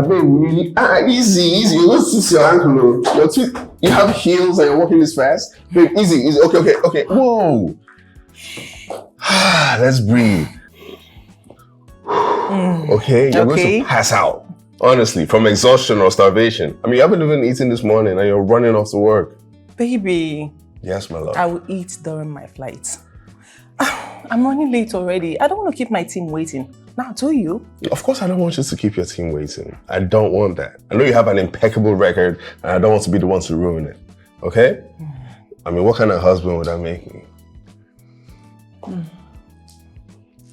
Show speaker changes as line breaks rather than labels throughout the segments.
babe, really? Easy. Let's see your ankle. You have heels and you're walking this fast? Babe, easy. Okay. Whoa. Let's breathe. Okay, you're going to pass out. Honestly, from exhaustion or starvation. I mean, you haven't even eaten this morning and you're running off to work.
Baby.
Yes, my love.
I will eat during my flight. I'm running late already. I don't want to keep my team waiting. Now, do you?
Of course, I don't want you to keep your team waiting. I don't want that. I know you have an impeccable record and I don't want to be the one to ruin it. Okay? I mean, what kind of husband would that make me?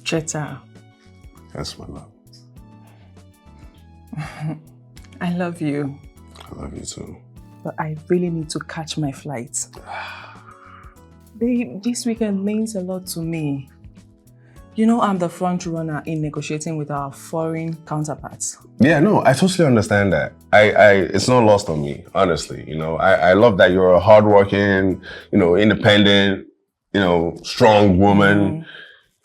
Jetta.
That's my love.
I love you.
I love you too.
But I really need to catch my flight. Babe, this weekend means a lot to me. You know I'm the front runner in negotiating with our foreign counterparts. Yeah,
no, I totally understand that. It's not lost on me, honestly. You know, I love that you're a hardworking, independent, strong woman,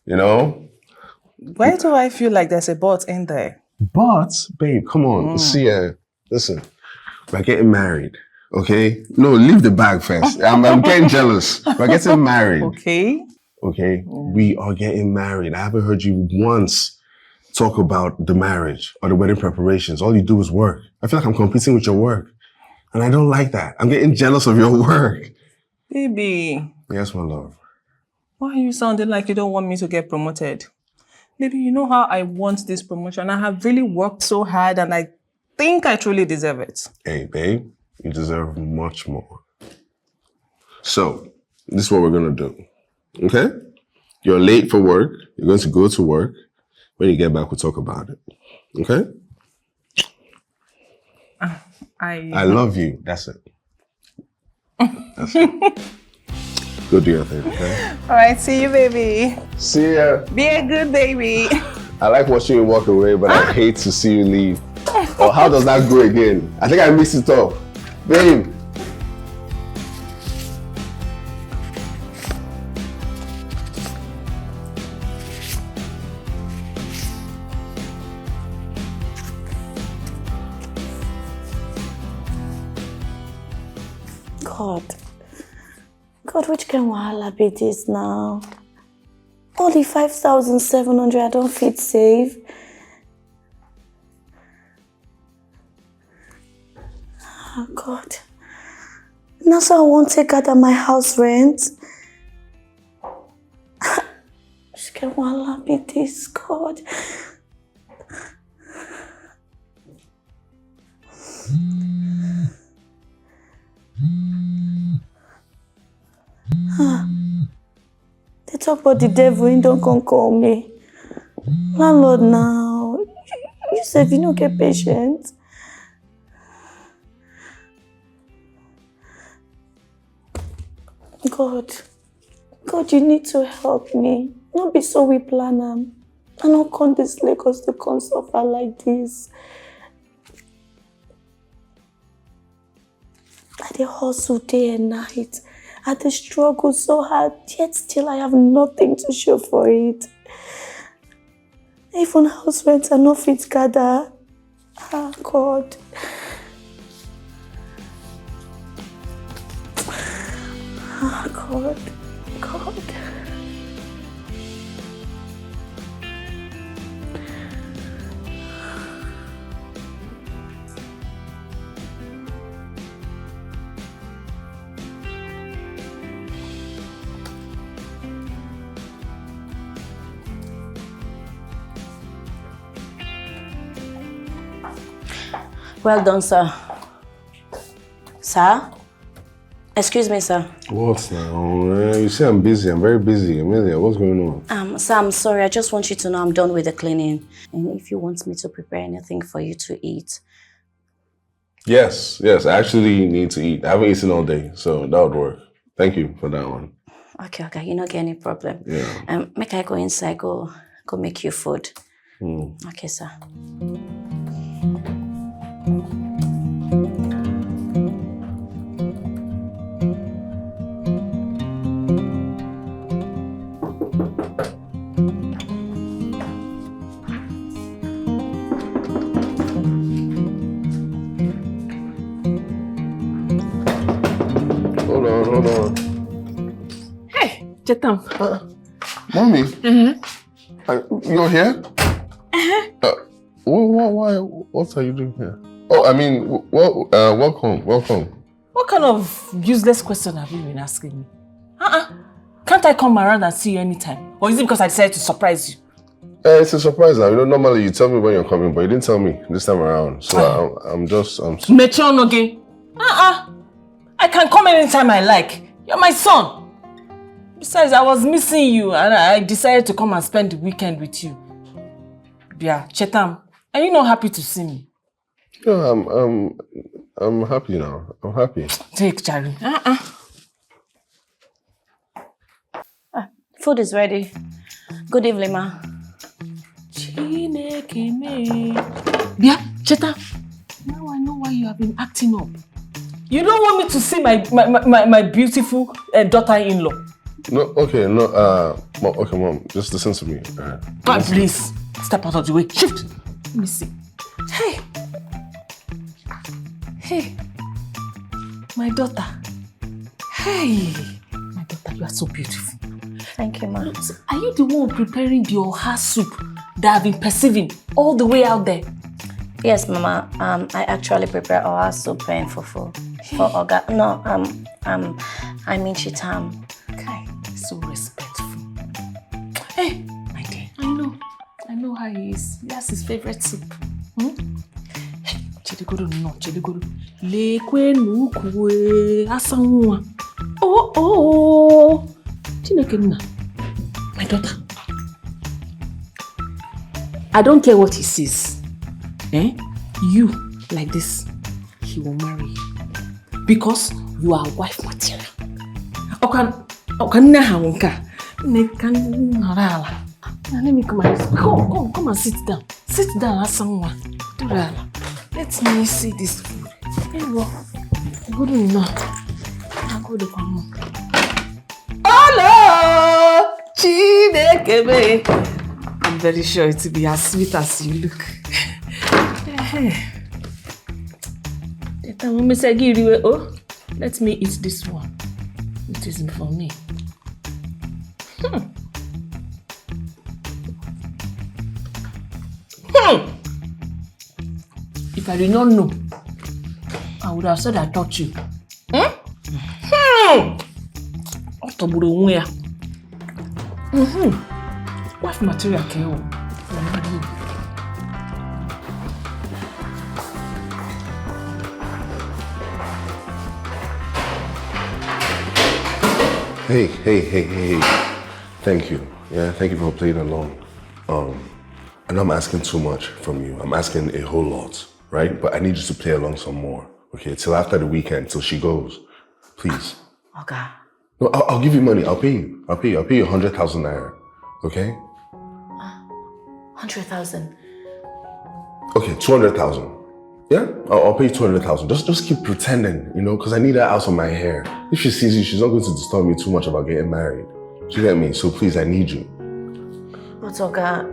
Why do I feel like there's a but in there?
But, babe, come on. See, listen, we're getting married, okay? No, leave the bag first. I'm getting jealous. We're getting married.
Okay.
Okay, we are getting married. I haven't heard you once talk about the marriage or the wedding preparations. All you do is work. I feel like I'm competing with your work. And I don't like that. I'm getting jealous of your work.
Baby.
Yes, my love.
Why are you sounding like you don't want me to get promoted? Baby, you know how I want this promotion. I have really worked so hard and I think I truly deserve it.
Hey, babe, you deserve much more. So, this is what we're going to do. Okay? You're late for work. You're going to go to work. When you get back, we'll talk about it. Okay? I love you. That's it. That's it. Go do your thing, okay?
All right, see you, baby.
See ya.
Be a good baby.
I like watching you walk away, but I hate to see you leave. Or how does that go again? I think I mixed it up. Babe.
God, which kind of wahala be this now? Only 5,700 I don't fit save. Oh God. Now so I won't take out of my house rent. Which kind of wahala be this, God? They talk about the devil, he don't come call me. Landlord now. You said you don't get patient. God, you need to help me. Not be so we plan them. I don't come this Lagos to come suffer like this. I dey hustle day and night. I dey struggle so hard, yet still I have nothing to show for it. Even house rent are not fit gather. Ah, God. Ah, God. Well done, sir. Sir? Excuse me, sir.
What now? You say I'm busy. I'm very busy. Amelia, what's going on?
Sir, I'm sorry. I just want you to know I'm done with the cleaning. And if you want me to prepare anything for you to eat.
Yes. I actually need to eat. I haven't eaten all day, so that would work. Thank you for that one.
Okay. You don't get any problem.
Yeah.
Make I go inside, go make you food. Okay, sir.
Chetam.
Mommy? You're here? What are you doing here? Oh, I mean, welcome.
What kind of useless question have you been asking me? Can't I come around and see you anytime? Or is it because I decided to surprise you?
It's a surprise now. Normally you tell me when you're coming, but you didn't tell me this time around. So I'm
Mechon again. I can come anytime I like. You're my son. Besides, I was missing you and I decided to come and spend the weekend with you. Yeah, Chetam, are you not happy to see me?
Yeah, I'm happy now. I'm happy.
Take Chari.
Food is ready. Good evening, ma.
Yeah, Chetam. Now I know why you have been acting up. You don't want me to see my beautiful daughter-in-law.
No, okay, no, okay, Mom, just listen to me.
Please, step out of the way. Shift. Let me see. Hey, my daughter. Hey, my daughter, you are so beautiful.
Thank you, ma.
Are you the one preparing the oha soup that I've been perceiving all the way out there?
Yes, Mama. I actually prepare our soup and fufu for Oga. No, I mean Chitam.
Okay, so respectful. Hey, my dear, I know how he is. That's his favorite soup. Hey, Chedegoro. Lekwe nukwe asanwa. Oh. Chinekena, my daughter. I don't care what he says. You, like this, he will marry you. Because you are wife material. Let me come and sit down. Sit down as someone. Let me see this food. Good enough. Hello! Chinekebe. I'm very sure it will be as sweet as you look. Let me eat this one. It isn't for me. If I did not know, I would have said I taught you. Wife material care.
Hey. Thank you. Yeah, thank you for playing along. And I'm asking too much from you. I'm asking a whole lot, right? But I need you to play along some more, okay? Till after the weekend, till she goes. Please.
Okay.
No, I'll give you money. I'll pay you. I'll pay you 100,000 naira, okay?
100,000.
Okay, 200,000. Yeah, I'll pay you 200,000. Just keep pretending, because I need her out of my hair. If she sees you, she's not going to disturb me too much about getting married. Do you get me? So please, I need you.
But Oga,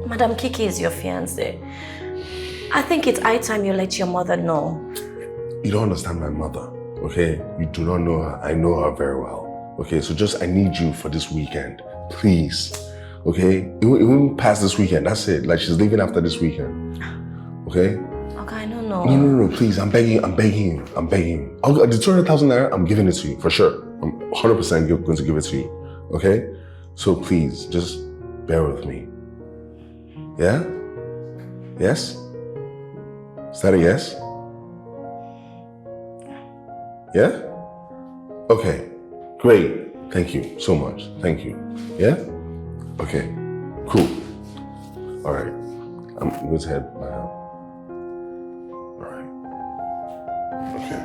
Madam Kiki is your fiancée. I think it's high time you let your mother know.
You don't understand my mother, okay? You do not know her. I know her very well. Okay, so I need you for this weekend. Please. Okay? It won't pass this weekend. That's it. Like, she's leaving after this weekend. Okay?
Okay, I don't know.
No, please. I'm begging you. The 200,000 naira, I'm giving it to you, for sure. I'm 100% going to give it to you. Okay? So please, just bear with me. Yeah? Yes? Is that a yes? Yeah? Okay. Great. Thank you so much. Thank you. Yeah? Okay. Cool. All right. I'm going to head now. All right. Okay.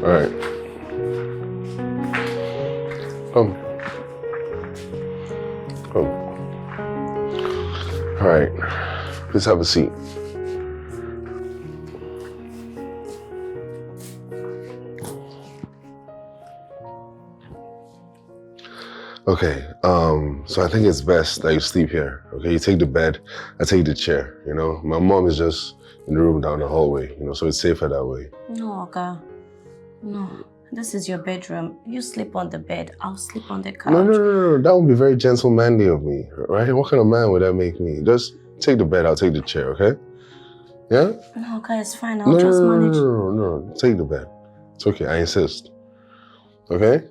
All right. Come. All right. Please have a seat. Okay, so I think it's best that you sleep here. Okay, you take the bed, I take the chair. You know, my mom is just in the room down the hallway. You know, so it's safer that way.
No, okay. No, this is your bedroom. You sleep on the bed. I'll sleep on the couch.
No. That would be very gentlemanly of me, right? What kind of man would that make me? Just take the bed, I'll take the chair, okay? Yeah?
No, okay, it's fine. I'll just manage.
No. Take the bed. It's okay, I insist. Okay?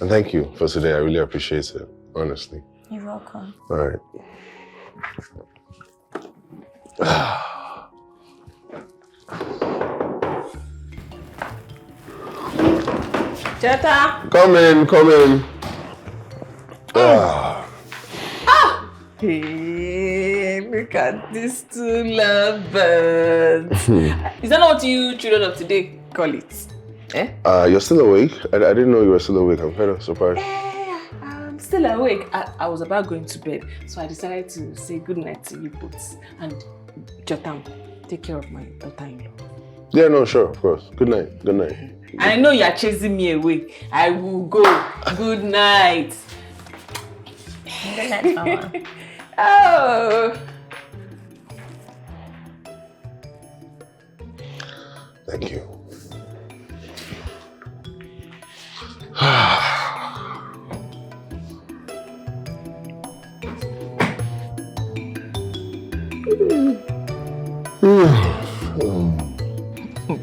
And thank you for today. I really appreciate it, honestly.
You're welcome.
All right.
Cheta!
Come in.
Hey, look at these two lovebirds. Is that not what you children of today call it? Eh?
You're still awake? I didn't know you were still awake. I'm kind of surprised.
I'm still awake. I was about going to bed, so I decided to say good night to you both. And Jotam, take care of my daughter-in-law.
Yeah, no, sure, of course. Good night.
I know you're chasing me away. I will go. Good night.
Good night, Mama.
Oh.
Thank you.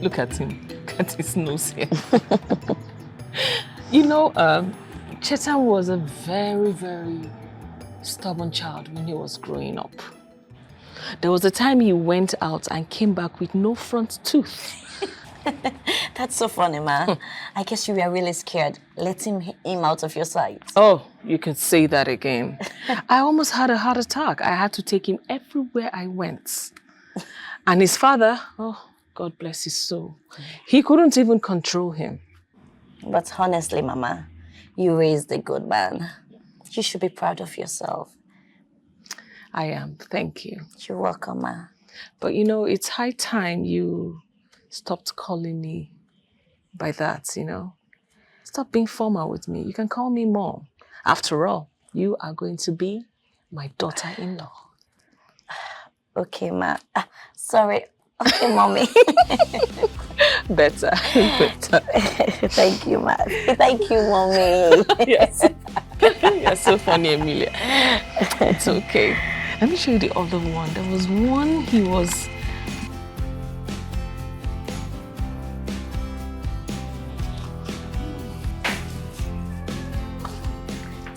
Look at him. Look at his nose here. You know, Chetan was a very, very stubborn child when he was growing up. There was a time he went out and came back with no front tooth.
That's so funny, ma. I guess you were really scared, letting him out of your sight.
Oh, you can say that again. I almost had a heart attack. I had to take him everywhere I went. And his father, oh, God bless his soul, he couldn't even control him.
But honestly, Mama, you raised a good man. You should be proud of yourself.
I am, thank you.
You're welcome, ma.
But you know, it's high time you stopped calling me by that, you know. Stop being formal with me. You can call me Mom. After all, you are going to be my daughter-in-law.
Okay, ma. Sorry. Okay, Mommy.
Better.
Thank you, ma. Thank you, Mommy.
Yes. You're so funny, Emilia. It's okay. Let me show you the other one. There was one he was...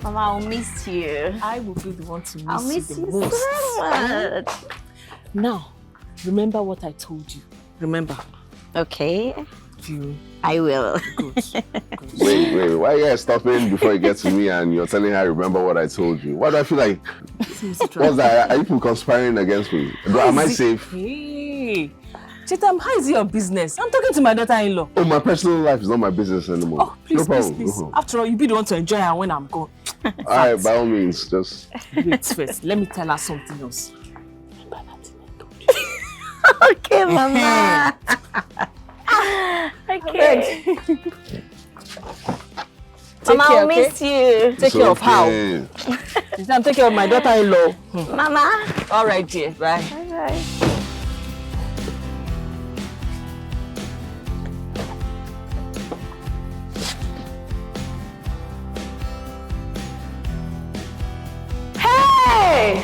Mama, I'll miss you.
I will be the one to miss,
I'll miss
you the
you
most.
so much.
Now, remember what I told you. Remember.
Okay.
You.
I will.
Good.
Wait. Why are you stopping before you get to me and you're telling her, remember what I told you? Why do I feel like... What's that? Are you people conspiring against me? Am I safe?
Hey. Chitam, how is it your business? I'm talking to my daughter-in-law.
Oh, my personal life is not my business anymore.
Oh, please,
no problem.
please. After all, you be the one to enjoy her when I'm gone.
All right, by all means, just...
Wait first. Let me tell her something else.
Okay, Mama. Okay. Mama, I'll miss you.
Take care of how? Take care of my daughter-in-law.
Mama.
All right, dear. Bye.
Bye-bye. Hey!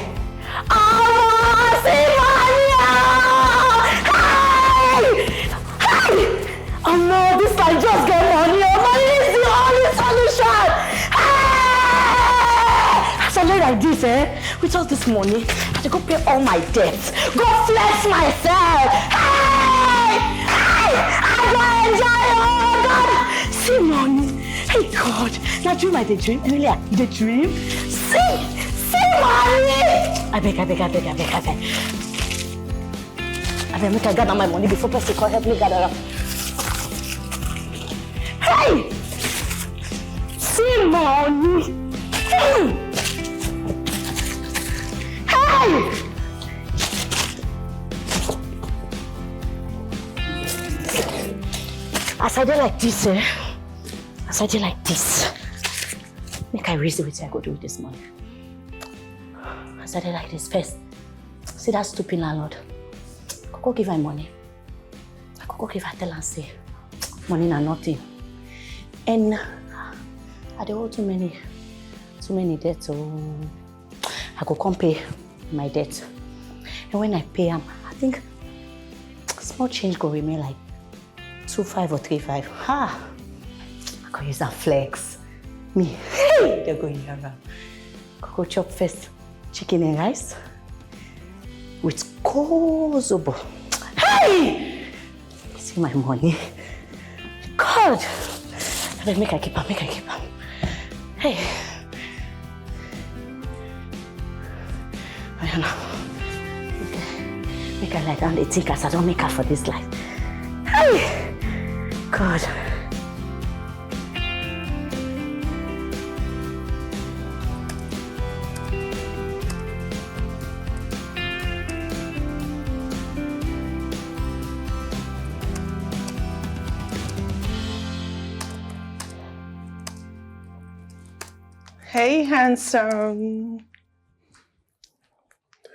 Oh no, this I just get money. Money is the only solution. Hey! Something like this, with all this money, I have to go pay all my debts. Go flex myself. Hey! I go enjoy, oh God. See money. Hey God. Now dream I dream. Emilia, the dream. See money. I beg. I make I gather my money before person can help me gather up. Hey! See money! Hey! As I do like this, as I do like this, I reason what I go do with this money. I started like this first. See that stupid landlord? I go give her money. I go give her tell and say, money na nothing. And I dey owe too many debts. So I go come pay my debt. And when I pay them, I think small change go remain like 2.5 or 3.5. Ha! I go use that flex. Me, hey, they're going around. Go chop first chicken and rice with kozobo. Hey! See my money. God! Make I keep up. Hey! Ayana. Make I lie down the think as I don't make her for this life. Hey! God.
Hey, handsome.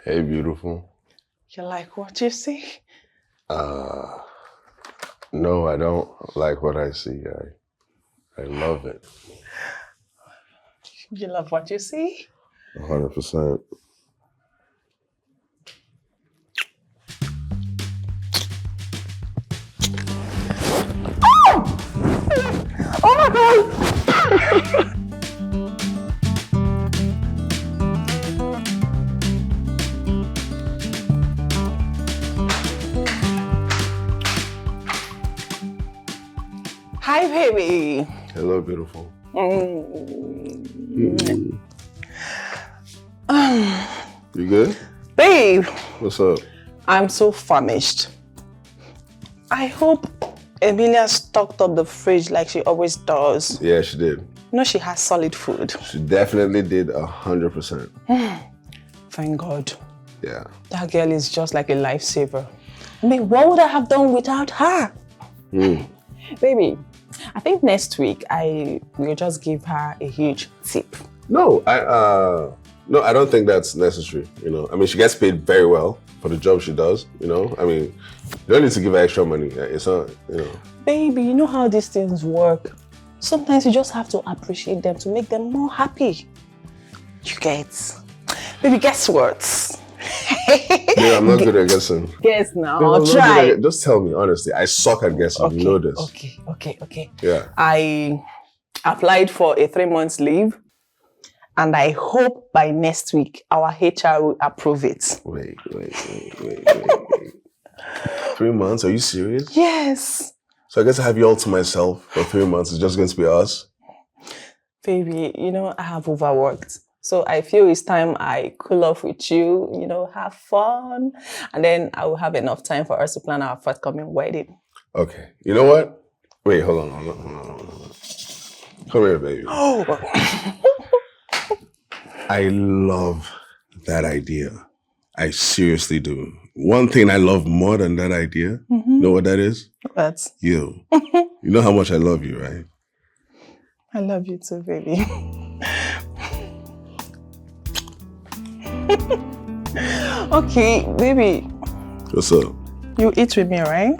Hey, beautiful.
You like what you see?
No, I don't like what I see. I love it.
You love what you see?
100%.
Oh my God! Hi, baby.
Hello, beautiful. You good?
Babe,
What's up?
I'm so famished. I hope Emilia stocked up the fridge like she always does.
Yeah, she did.
You know she has solid food.
She definitely did 100%.
Thank God.
Yeah.
That girl is just like a lifesaver. I mean, what would I have done without her? Baby, I think next week I will just give her a huge tip.
No, I don't think that's necessary. You know, I mean, she gets paid very well for the job she does. You know, I mean, you don't need to give her extra money. It's not, you know.
Baby, you know how these things work. Sometimes you just have to appreciate them to make them more happy. You get? Baby, guess what?
Yeah, I'm not good at guessing.
Guess now.
No, I'm not
Try.
good at just tell me honestly. I suck at guessing.
Okay,
You know this.
Okay.
Yeah.
I applied for a 3-month leave, and I hope by next week our HR will approve it.
Wait. 3 months? Are you serious?
Yes.
So I guess I have you all to myself for 3 months. It's just going to be us.
Baby, you know, I have overworked. So I feel it's time I cool off with you, you know, have fun. And then I will have enough time for us to plan our forthcoming wedding.
Okay. You know what? Wait, hold on. Come here, baby.
Oh.
I love that idea. I seriously do. One thing I love more than that idea, you know what that is?
What?
You. You know how much I love you, right?
I love you too, baby. Okay, baby.
What's up?
You eat with me, right?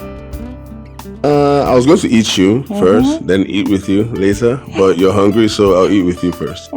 I was going to eat you first, then eat with you later, but you're hungry, so I'll eat with you first.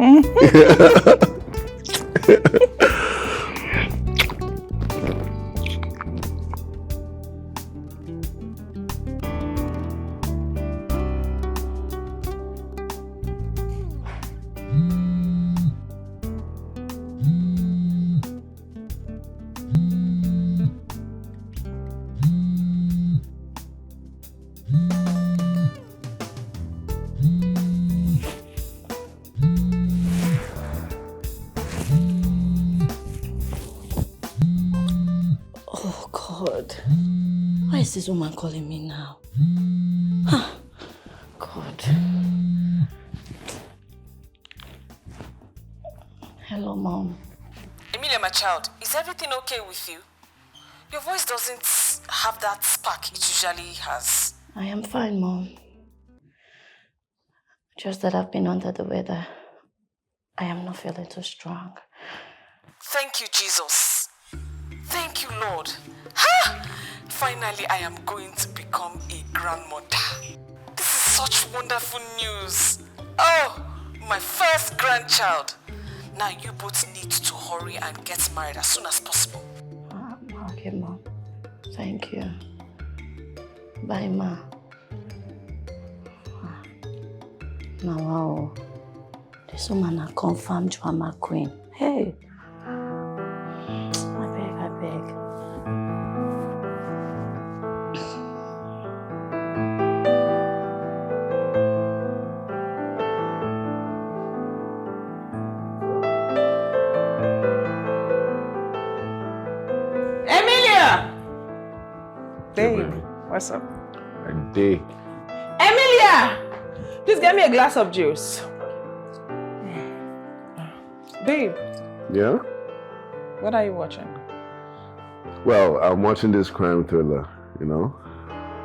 Oh, God. Why is this woman calling me now? Huh. God. Hello, Mom.
Emilia, my child, is everything okay with you? Your voice doesn't have that spark it usually has.
I am fine, Mom. Just that I've been under the weather. I am not feeling too strong.
Thank you, Jesus. Thank you, Lord. Ha! Finally, I am going to become a grandmother. This is such wonderful news. Oh, my first grandchild. Now you both need to hurry and get married as soon as possible.
Okay, Mom. Thank you. Bye, Ma. Now, wow. This woman a confirmed drama queen. Hey. I beg.
Emilia!
Babe, what's up?
I did.
Emilia! Please get me a glass of juice. Babe,
Yeah?
what are you watching?
Well, I'm watching this crime thriller, you know?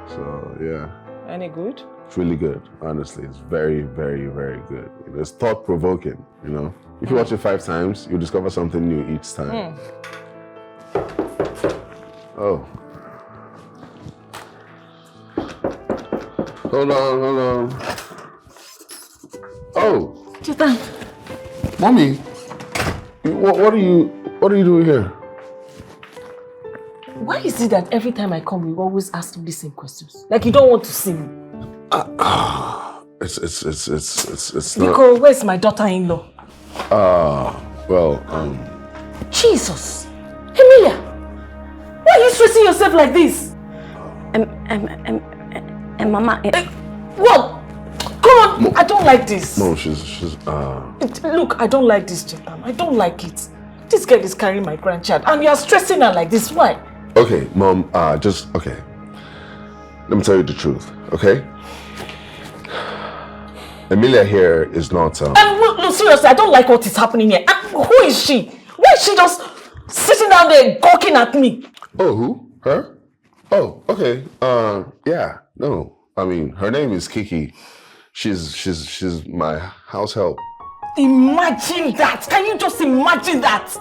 So, yeah.
Any good?
It's really good, honestly. It's very, very, very good. It's thought-provoking, you know? If you watch it 5 times, you'll discover something new each time. Oh. Hold on. Oh,
Chetan,
Mommy. What are you doing here?
why is it that every time I come, you always ask me the same questions? Like you don't want to see me.
It's not.
Nico, where's my daughter-in-law? Jesus! Emilia! Why are you stressing yourself like this?
Mama.
What? Come on! I don't like this.
Mom, she's
Look, I don't like this, Chetan. I don't like it. This girl is carrying my grandchild and you are stressing her like this. Why?
Okay, Mom, okay. Let me tell you the truth, okay? Emilia here is not,
And look, seriously, I don't like what is happening here. And who is she? Why is she just sitting down there gawking at me?
Oh, who? Her? Oh, okay. Yeah, no. I mean, her name is Kiki. She's my house help.
Imagine that! Can you just imagine that?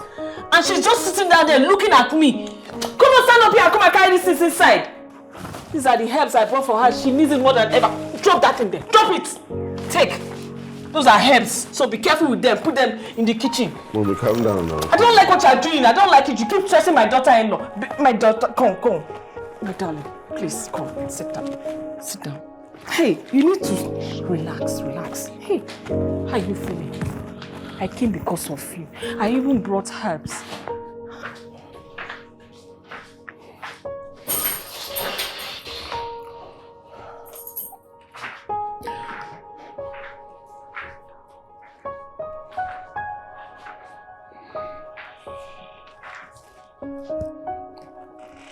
And she's just sitting down there looking at me. Come on, stand up here and come and carry this inside. These are the herbs I brought for her. She needs it more than ever. Drop that in there. Drop it. Take. Those are herbs. So be careful with them. Put them in the kitchen.
Mommy, calm down now.
I don't like what you're doing. I don't like it. You keep stressing my daughter-in-law. My daughter, come. My darling, please come. Sit down. Sit down. Hey, you need to relax. Hey, how are you feeling? I came because of you. I even brought herbs.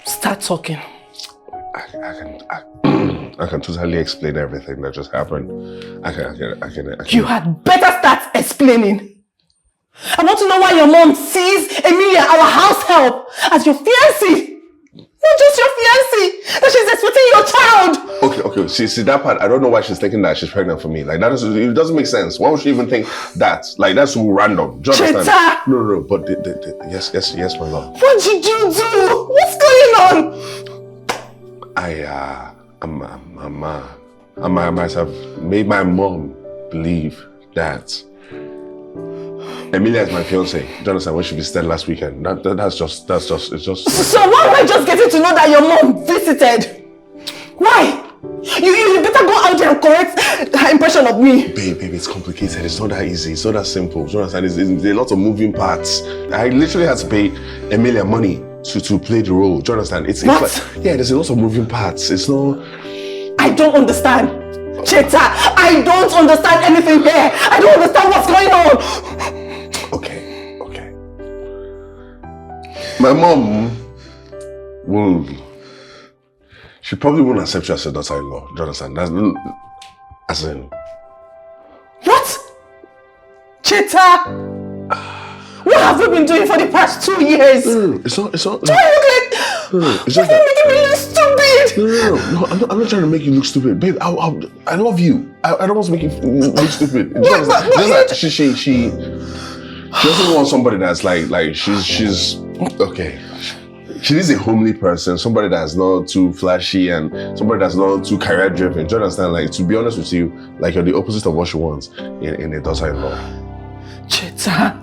Start talking.
I can totally explain everything that just happened. I can.
You had better start explaining. I want to know why your mom sees Emilia, our house help, as your fiancée. Not just your fiancée, that she's expecting your child.
Okay. See that part. I don't know why she's thinking that she's pregnant for me. Like that it doesn't make sense. Why would she even think that? Like that's so random. Do you understand? No. But yes, my love.
What did you do? What's going on?
I might have made my mom believe that Emilia is my fiance. Do you understand? When she visited last weekend, that's just.
So why am I just getting to know that your mom visited? Why? You better go out there and correct her impression of me.
Baby, it's complicated. It's not that easy. It's not that simple. Do you understand? There's a lot of moving parts. I literally had to pay Emilia money to play the role. Do you understand? It's like, yeah, there's a lot of moving parts. It's not.
I don't understand. Cheta, I don't understand anything here. I don't understand what's going on.
Okay. My mom she probably won't accept you as a daughter-in-law. Do you understand? As in.
What? Cheta! What have you been doing for the past 2 years?
It's not.
Do I look like...
It's just
You're making me look stupid!
No, I'm not trying to make you look stupid. Babe, I love you. I don't want to make you look stupid. Just like she doesn't want somebody that's like she's okay. She is a homely person, somebody that's not too flashy and somebody that's not too career driven. Do you understand? Like, to be honest with you, like you're the opposite of what she wants in a daughter-in-law.
Cheta,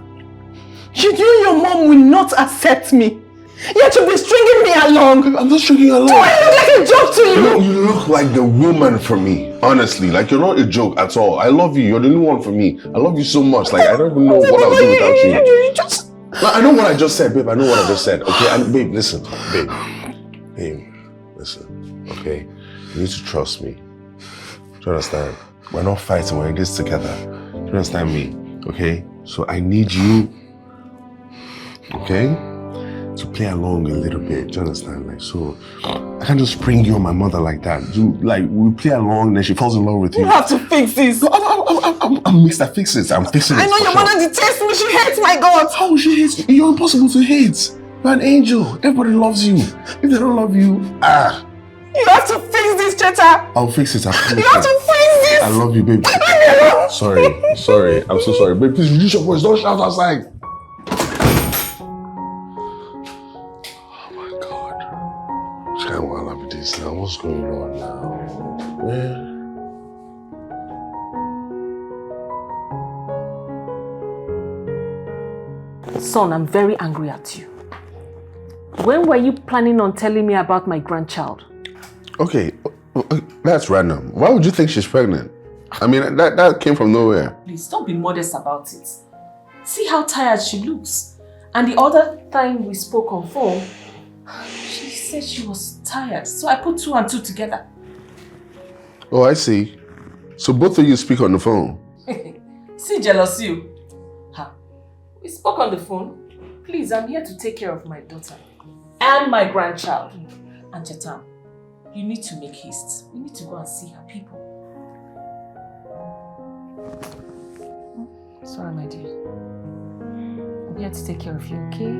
you knew your mom will not accept me. Yet you'll be stringing me along.
I'm not stringing you along.
Do I look like a joke to you?
No, you look like the woman for me. Honestly, like you're not a joke at all. I love you. You're the new one for me. I love you so much. Like I don't even know what I would do without you. I know what I just said, babe. I know what I just said. Okay, and babe, listen, babe, listen. Okay, you need to trust me. Do you understand? We're not fighting. We're in this together. Do you understand me? Okay, so I need you. Okay. To play along a little bit, do you understand? Like, so I can't just spring you on my mother like that. We play along, then she falls in love with you.
You have to fix this.
No, I'm mixed. I fix it. I'm fixing it.
I know your mother detests me. She hates my God.
How she hates me? You're impossible to hate. You're an angel. Everybody loves you. If they don't love you,
You have to fix this, Cheta.
I'll fix it.
You have to fix this.
I love you, baby. Sorry. I'm so sorry. Babe, please reduce your voice. Don't shout outside. Now, what's going on now? Man.
Son, I'm very angry at you. When were you planning on telling me about my grandchild?
Okay, that's random. Why would you think she's pregnant? I mean, that came from nowhere.
Please, don't be modest about it. See how tired she looks. And the other time we spoke on phone, she said she was tired. So I put 2 and 2 together.
Oh, I see. So both of you speak on the phone?
See, jealous you. We spoke on the phone. Please, I'm here to take care of my daughter and my grandchild. And Chetam, you need to make haste. We need to go and see her people. Sorry, my dear. I'm here to take care of you, okay?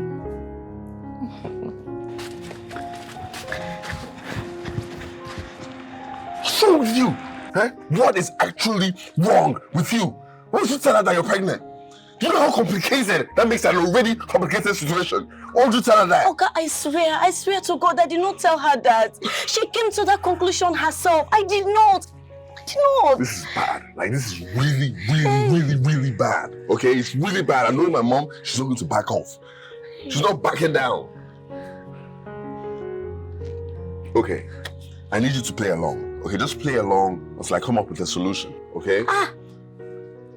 What's wrong with you? Huh? What is actually wrong with you? Why would you tell her that you're pregnant? Do you know how complicated that makes an already complicated situation? Why would you tell her that?
Okay, I swear to God, I did not tell her that. She came to that conclusion herself. I did not.
This is bad. Like, this is really bad. Okay, it's really bad. I know my mom, she's not going to back off. She's not backing down. Okay, I need you to play along. Okay, just play along until I come up with a solution, okay?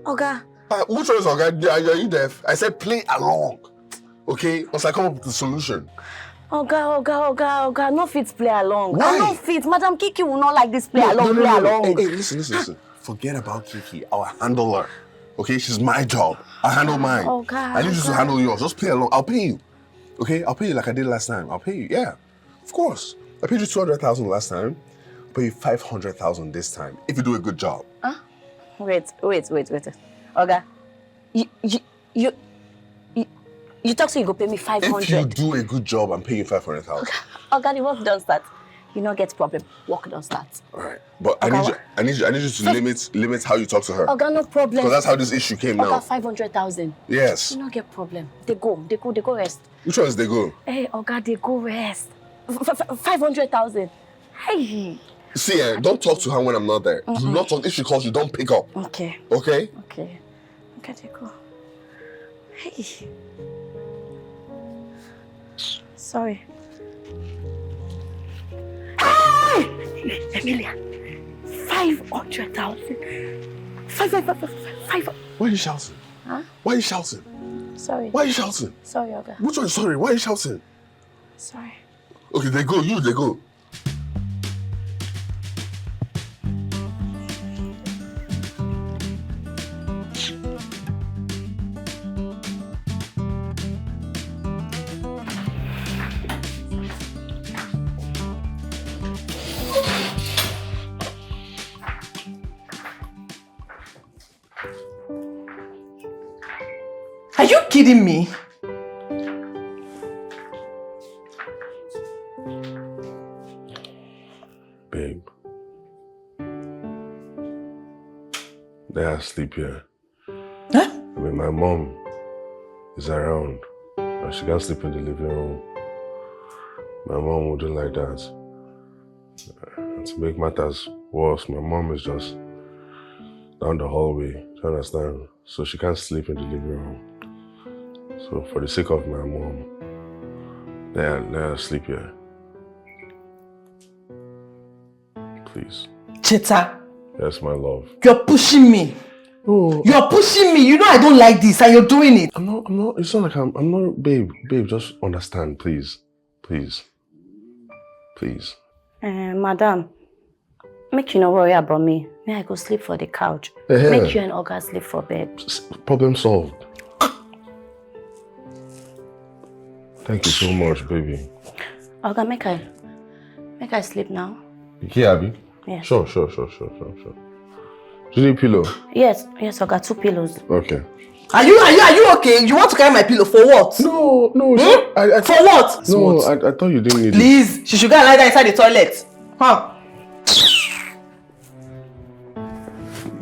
Oga.
Which one is Oga? Are you deaf? I said play along, okay? Until I come up with a solution.
Oga, no fit play along.
Why?
No fit. Madam Kiki will not like this play along.
Hey, listen. Forget about Kiki. I'll handle her. Okay, she's my job. I'll handle mine. I need you to handle yours. Just play along. I'll pay you. Okay, I'll pay you like I did last time. I'll pay you. Yeah, of course. I paid you 200,000 last time. I'll pay you 500,000 this time if you do a good job.
Wait. Oga, you talk so you go pay me 500.
If you do a good job, I'm paying you 500,000.
Oga, the work don't start. You not get problem. Work don't start.
All right, but I need you to limit how you talk to her.
Oga, no problem.
Because that's how this issue came now.
Oga, 500,000.
Yes.
You not get problem. They go rest.
Which ones they go?
Hey, Oga, they go rest. 500,000. Hey.
See, don't talk to her when I'm not there. Do not talk. If she calls you, don't pick up.
Okay.
Okay?
Okay, they go. Hey. Sorry. Hey! Emilia. 500,000. 5.
Why are you shouting?
Huh?
Why are you shouting?
Sorry.
Why are you shouting?
Sorry, Oga.
Which one is sorry? Why are you shouting?
Sorry.
Okay, they go.
Are you kidding me?
can't sleep here.
Huh?
I mean, my mom is around. And she can't sleep in the living room. My mom wouldn't like that. And to make matters worse, my mom is just down the hallway. Do you understand? So she can't sleep in the living room. So for the sake of my mom, let her sleep here. Please.
Cheta,
Yes, my love.
you're pushing me.
No,
You're pushing me. You know I don't like this and you're doing it.
I'm not, it's not like I'm not, babe, just understand, please. Please.
Madam, make you no worry about me. May I go sleep for the couch?
Yeah.
Make you and Olga sleep for bed.
Problem solved. Thank you so much, baby.
Olga, make I sleep now.
Yeah, Abby?
Yeah.
Sure. Do you need a pillow?
Yes, Olga, 2 pillows.
Okay.
Are you okay? You want to carry my pillow for what?
No.
For what?
No, I thought you didn't need it.
Please, she should go and lie down inside the toilet. Huh?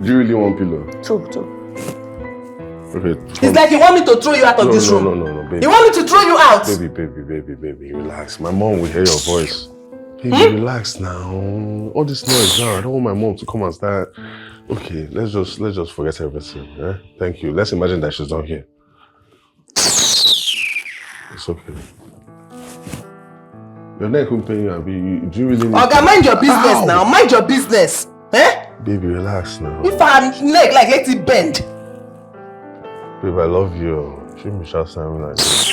Do you really want pillow?
2.
Okay.
It's like you want me to throw you out of this room.
No, baby.
You want me to throw you out?
Baby, relax. My mom will hear your voice. Baby, relax now. All this noise now. I don't want my mom to come and start. Okay, let's just forget everything. Eh? Thank you. Let's imagine that she's not here. It's okay. Your neck will pain you, Abby. Do you really need
Olga, mind your business now. Mind your business. Eh?
Baby, relax now.
If her leg let it bend.
Babe, I love you. Treat me just like this.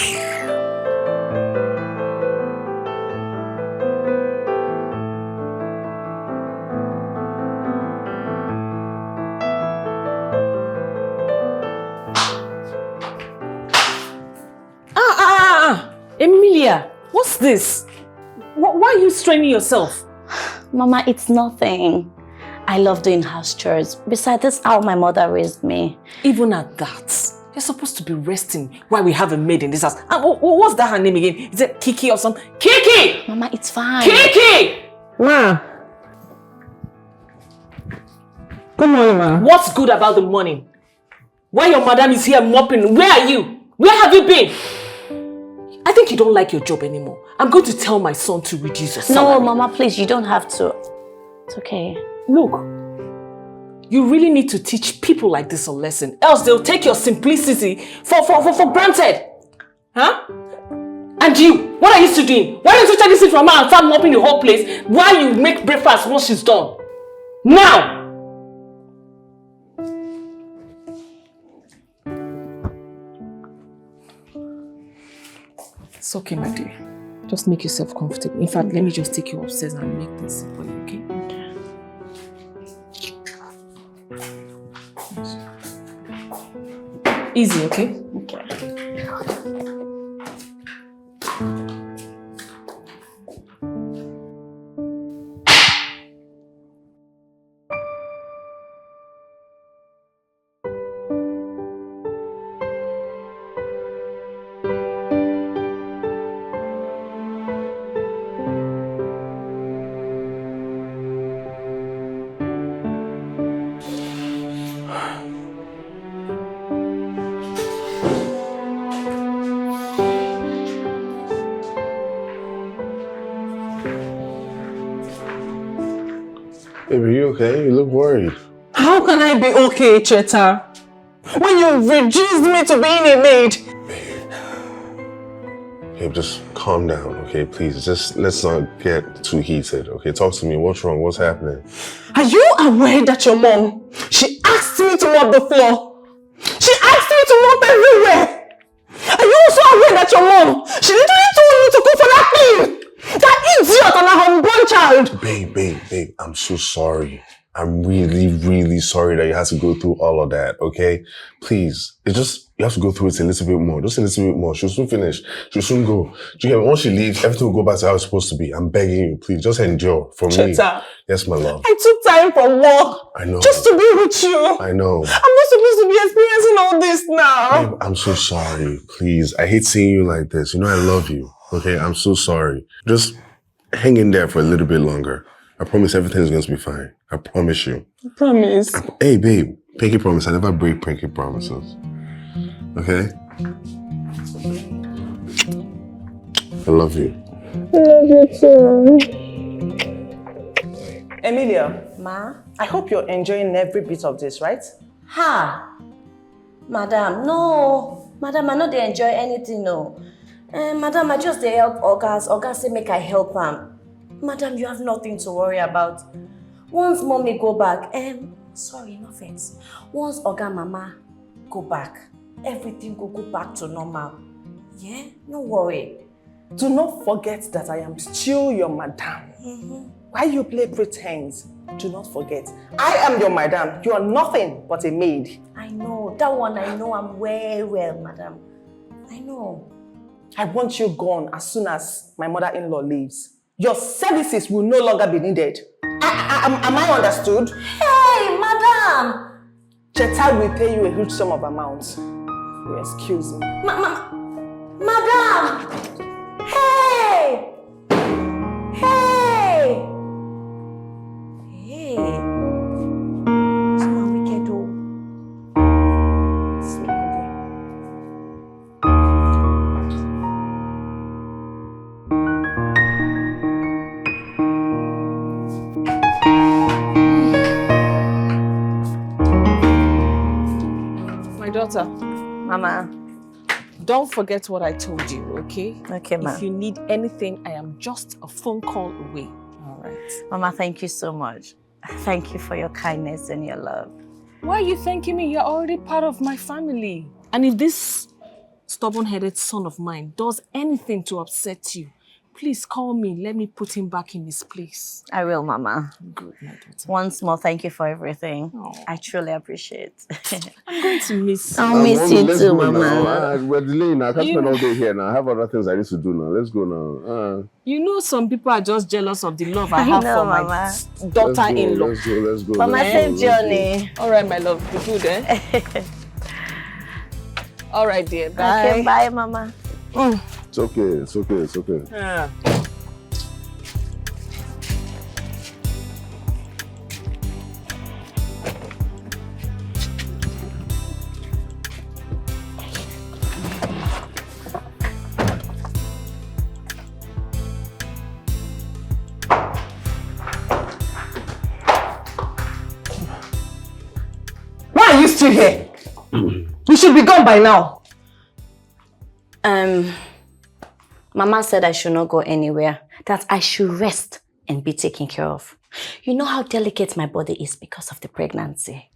Emilia, what's this? Why are you straining yourself?
Mama, it's nothing. I love doing house chores. Besides, that's how my mother raised me.
Even at that, you're supposed to be resting while we have a maid in this house. And what's that her name again? Is it Kiki or something? Kiki!
Mama, it's fine.
Kiki!
Ma. Good morning, ma.
What's good about the morning? While your madam is here mopping, where are you? Where have you been? I think you don't like your job anymore. I'm going to tell my son to reduce your salary.
No, Mama, please, you don't have to. It's okay.
Look, you really need to teach people like this a lesson, else they'll take your simplicity for granted. Huh? And you, what are you still doing? Why don't you take this in from her and start mopping the whole place while you make breakfast once she's done? Now! It's okay, my dear. Just make yourself comfortable. In fact, let me just take you upstairs and make things simple, okay? Easy, okay?
Okay.
Baby, you okay? You look worried.
How can I be okay, Cheta? When you reduced me to being a maid?
Babe, just calm down, okay? Please, just let's not get too heated, okay? Talk to me. What's wrong? What's happening?
Are you aware that your mom, she asked me to mop the floor? She asked me to mop everywhere! Are you also aware that your mom, she literally told me to go for that thing? That idiot and her unborn child!
Babe, I'm so sorry. I'm really sorry that you had to go through all of that, okay? Please, it's just, you have to go through it a little bit more. Just a little bit more. She'll soon finish. She'll soon go. Do you get me? Once she leaves, everything will go back to how it's supposed to be. I'm begging you, please, just endure for me.
Cheta.
Yes, my love.
I took time from work.
I know.
Just to be with you.
I know.
I'm not supposed to be experiencing all this now.
Babe, I'm so sorry. Please, I hate seeing you like this. You know I love you, okay? I'm so sorry. Just hang in there for a little bit longer. I promise everything is going to be fine. I promise you.
Promise.
Hey, babe, Pinky promise. I never break pinky promises. Okay? I love you.
Love you too. Emilia,
Ma?
I hope you're enjoying every bit of this, right?
Ha! Madam, no. Madam, I no dey enjoy anything, no. Madam, I just dey help Ogas. Ogas say make I help am. Madam, you have nothing to worry about. Once mommy go back, sorry, no offense. Once Oga Mama go back, everything will go back to normal. Yeah? No worry.
Do not forget that I am still your madam. Why you play pretense? Do not forget. I am your madam. You are nothing but a maid.
I know. That one I know I'm well, madam. I know.
I want you gone as soon as my mother-in-law leaves. Your services will no longer be needed. Am I understood?
Hey, madam!
Cheta will pay you a huge sum of amount. You excuse me.
Madam! Hey! Hey! Hey! This man wicked, oh.
This lady.
My daughter,
Mama.
don't forget what I told you, okay?
Okay, ma.
If you need anything, I am just a phone call away. All right.
Mama, thank you so much. Thank you for your kindness and your love.
Why are you thanking me? You're already part of my family. And if this stubborn-headed son of mine does anything to upset you, please call me. Let me put him back in his place.
I will, Mama.
Good, my daughter.
Once more, thank you for everything.
Oh.
I truly appreciate.
I'm going to miss you.
I'll miss you
Let's
too,
go
Mama.
now. We're delaying now. I can't spend all day here now. I have other things I need to do now. Let's go now.
You know some people are just jealous of the love I
I
have
know,
for my
Mama.
daughter-in-law.
Let's go.
Mama, safe journey.
All right, my love. Be good, eh? All right, dear. Bye.
Okay, bye, Mama.
It's okay.
Yeah.
Why are you still here? You should be gone by now.
Mama said I should not go anywhere. That I should rest and be taken care of. You know how delicate my body is because of the pregnancy.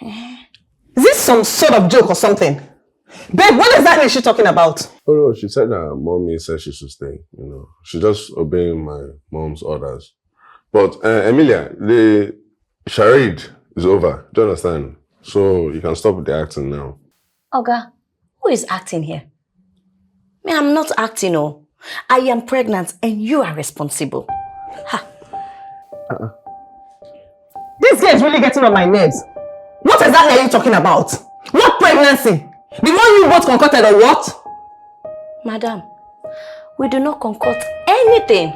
Is this some sort of joke or something? Babe, what exactly is she talking about?
Oh no, she said that mommy said she should stay. You know, she's just obeying my mom's orders. But Emilia, the charade is over. Do you understand? So you can stop with the acting now.
Oga, who is acting here? Me, I'm not acting, oh. I am pregnant and you are responsible. Ha.
This girl is really getting on my nerves. What exactly are you talking about? What pregnancy? The one you both concocted or what?
Madam, we do not concoct anything.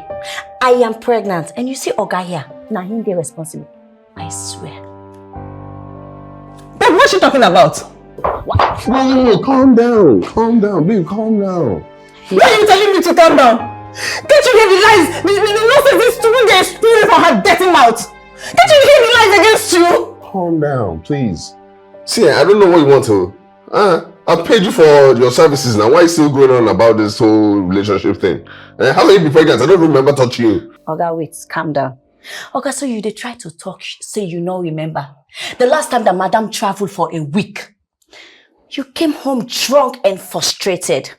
I am pregnant and you see Oga here. Now him be responsible. I swear.
Babe, what's she talking about?
What? No, calm down, babe, calm down.
Why are you telling me to calm down? Can't you hear the lies? The nonsense these two days spewing from her dirty mouth. Can't you hear the lies against you?
Calm down, please. See, I don't know what you want to. I paid you for your services now. Why are you still going on about this whole relationship thing? How can you be pregnant? I don't remember touching you.
Oga, wait, calm down. Oga, so you dey try to talk, say you no remember. The last time that madam traveled for a week, you came home drunk and frustrated.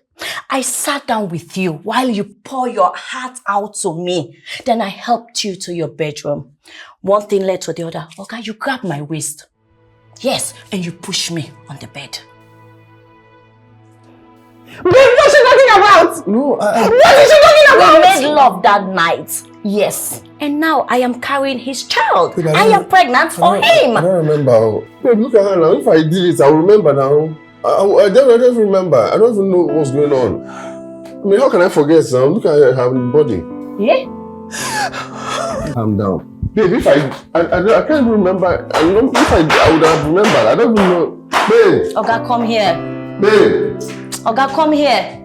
I sat down with you while you pour your heart out to me. Then I helped you to your bedroom. One thing led to the other. Oga, you grabbed my waist. Yes, and you pushed me on the bed.
Babe, what's she talking about?
No,
What is she talking
We
about?
made love that night. Yes. And now I am carrying his child.
Babe,
I am pregnant for him.
I don't remember. Babe, look at her now. If I did it, I'll remember now. I don't even remember. I don't even know what's going on. I mean, how can I forget now? Look at her body.
Yeah?
Calm down. Babe, if I can't remember. I don't know if I would have remembered. I don't even know. Babe.
Oga, come here.
Babe.
Oga, come here.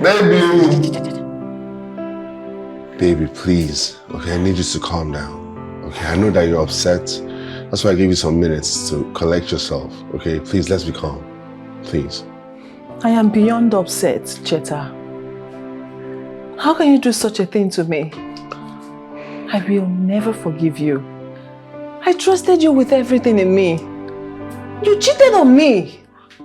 Baby. Baby, please. Okay, I need you to calm down. Okay, I know that you're upset. That's why I gave you some minutes to collect yourself. Okay, please, let's be calm. Please.
I am beyond upset, Cheta. How can you do such a thing to me? I will never forgive you. I trusted you with everything in me. You cheated on me.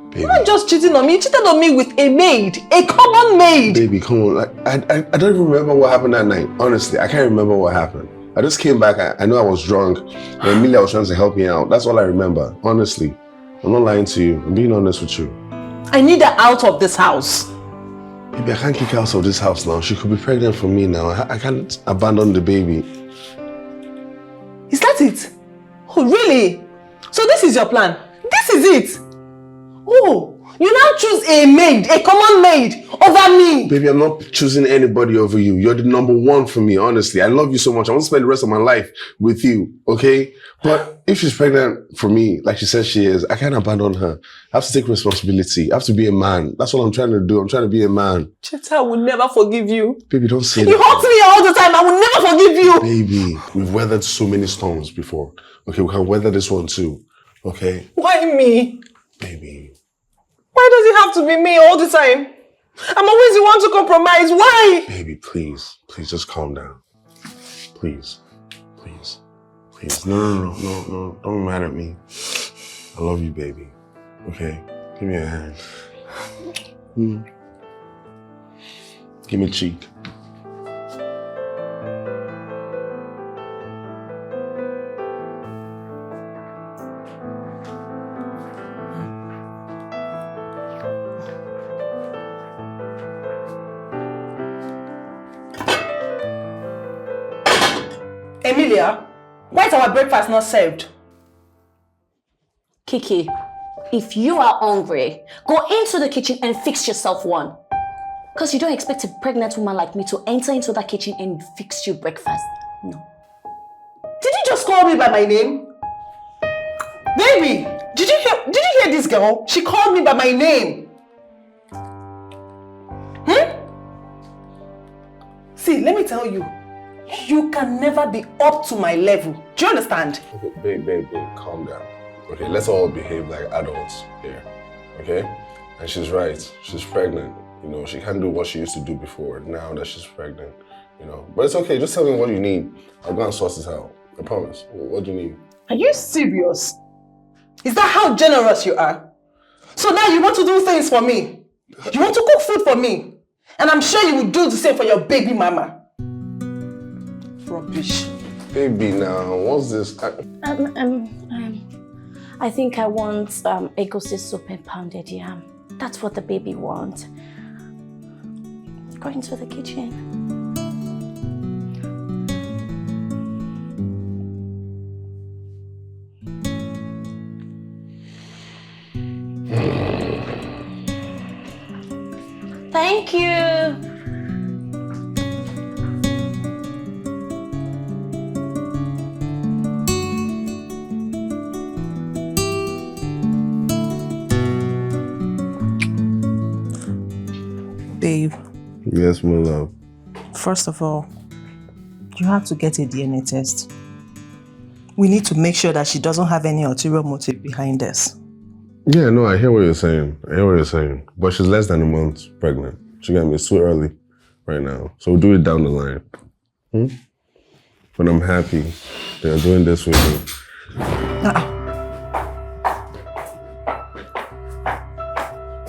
Baby.
You're not just cheating on me, you cheated on me with a maid, a common maid.
Baby, come on. Like, I don't even remember what happened that night. Honestly, I can't remember what happened. I just came back, I know I was drunk, and Emilia was trying to help me out. That's all I remember, honestly. I'm not lying to you. I'm being honest with you.
I need her out of this house.
Baby, I can't kick her out of this house now. She could be pregnant for me now. I can't abandon the baby.
Is that it? Oh, really? So this is your plan? This is it? Oh, you now choose a maid, a common maid, over me.
Baby, I'm not choosing anybody over you. You're the number one for me, honestly. I love you so much. I want to spend the rest of my life with you, okay? But if she's pregnant for me, like she says she is, I can't abandon her. I have to take responsibility. I have to be a man. That's what I'm trying to do. I'm trying to be a man.
Cheta, I will never forgive you.
Baby, don't say
You
that.
hurt me all the time. I will never forgive you.
Baby, we've weathered so many storms before. Okay, we can weather this one too. Okay?
Why me?
Baby.
Why does it have to be me all the time? I'm always the one to compromise. Why?
Baby, please. Please just calm down. Please. Please. Please. No. Don't be mad at me. I love you, baby. Okay? Give me a hand. Give me a cheek.
Emilia, why is our breakfast not served?
Kiki, if you are hungry, go into the kitchen and fix yourself one. Because you don't expect a pregnant woman like me to enter into that kitchen and fix you breakfast. No.
Did you just call me by my name? Baby, did you hear this girl? She called me by my name. See, let me tell you, you can never be up to my level. Do you understand?
Okay, babe, calm down. Okay, let's all behave like adults here. Okay? And she's right. She's pregnant. You know, she can't do what she used to do before now that she's pregnant. You know, but it's okay. Just tell me what you need. I'll go and sort this out. I promise. What do you need?
Are you serious? Is that how generous you are? So now you want to do things for me? You want to cook food for me? And I'm sure you will do the same for your baby mama. Rubbish.
Baby, now, what's this?
I think I want egusi soup and pounded yam. That's what the baby wants. Go into the kitchen. Thank you.
Babe.
Yes, my love.
First of all, you have to get a DNA test. We need to make sure that she doesn't have any ulterior motive behind this.
Yeah, no, I hear what you're saying. But she's less than a month pregnant. She got me, it's too early right now. So we'll do it down the line. But I'm happy they're doing this with me.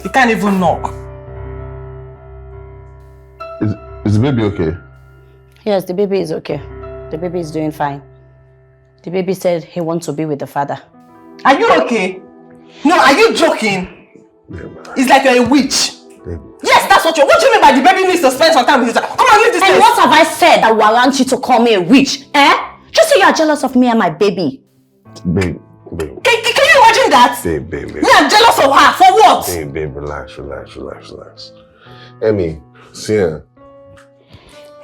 You can't even knock.
Is the baby okay?
Yes, the baby is okay. The baby is doing fine. The baby said he wants to be with the father.
Are you okay? No, are you joking? It's like you're a witch. Yes, that's what you're. What do you mean by the baby needs to spend some time with his dad? Come on, leave this place.
And what have I said that warrants you to call me a witch? Just say you are jealous of me and my baby.
Babe.
Can you imagine that?
Babe.
Me, I'm jealous of her. For what?
Babe, relax. Emmy, see ya.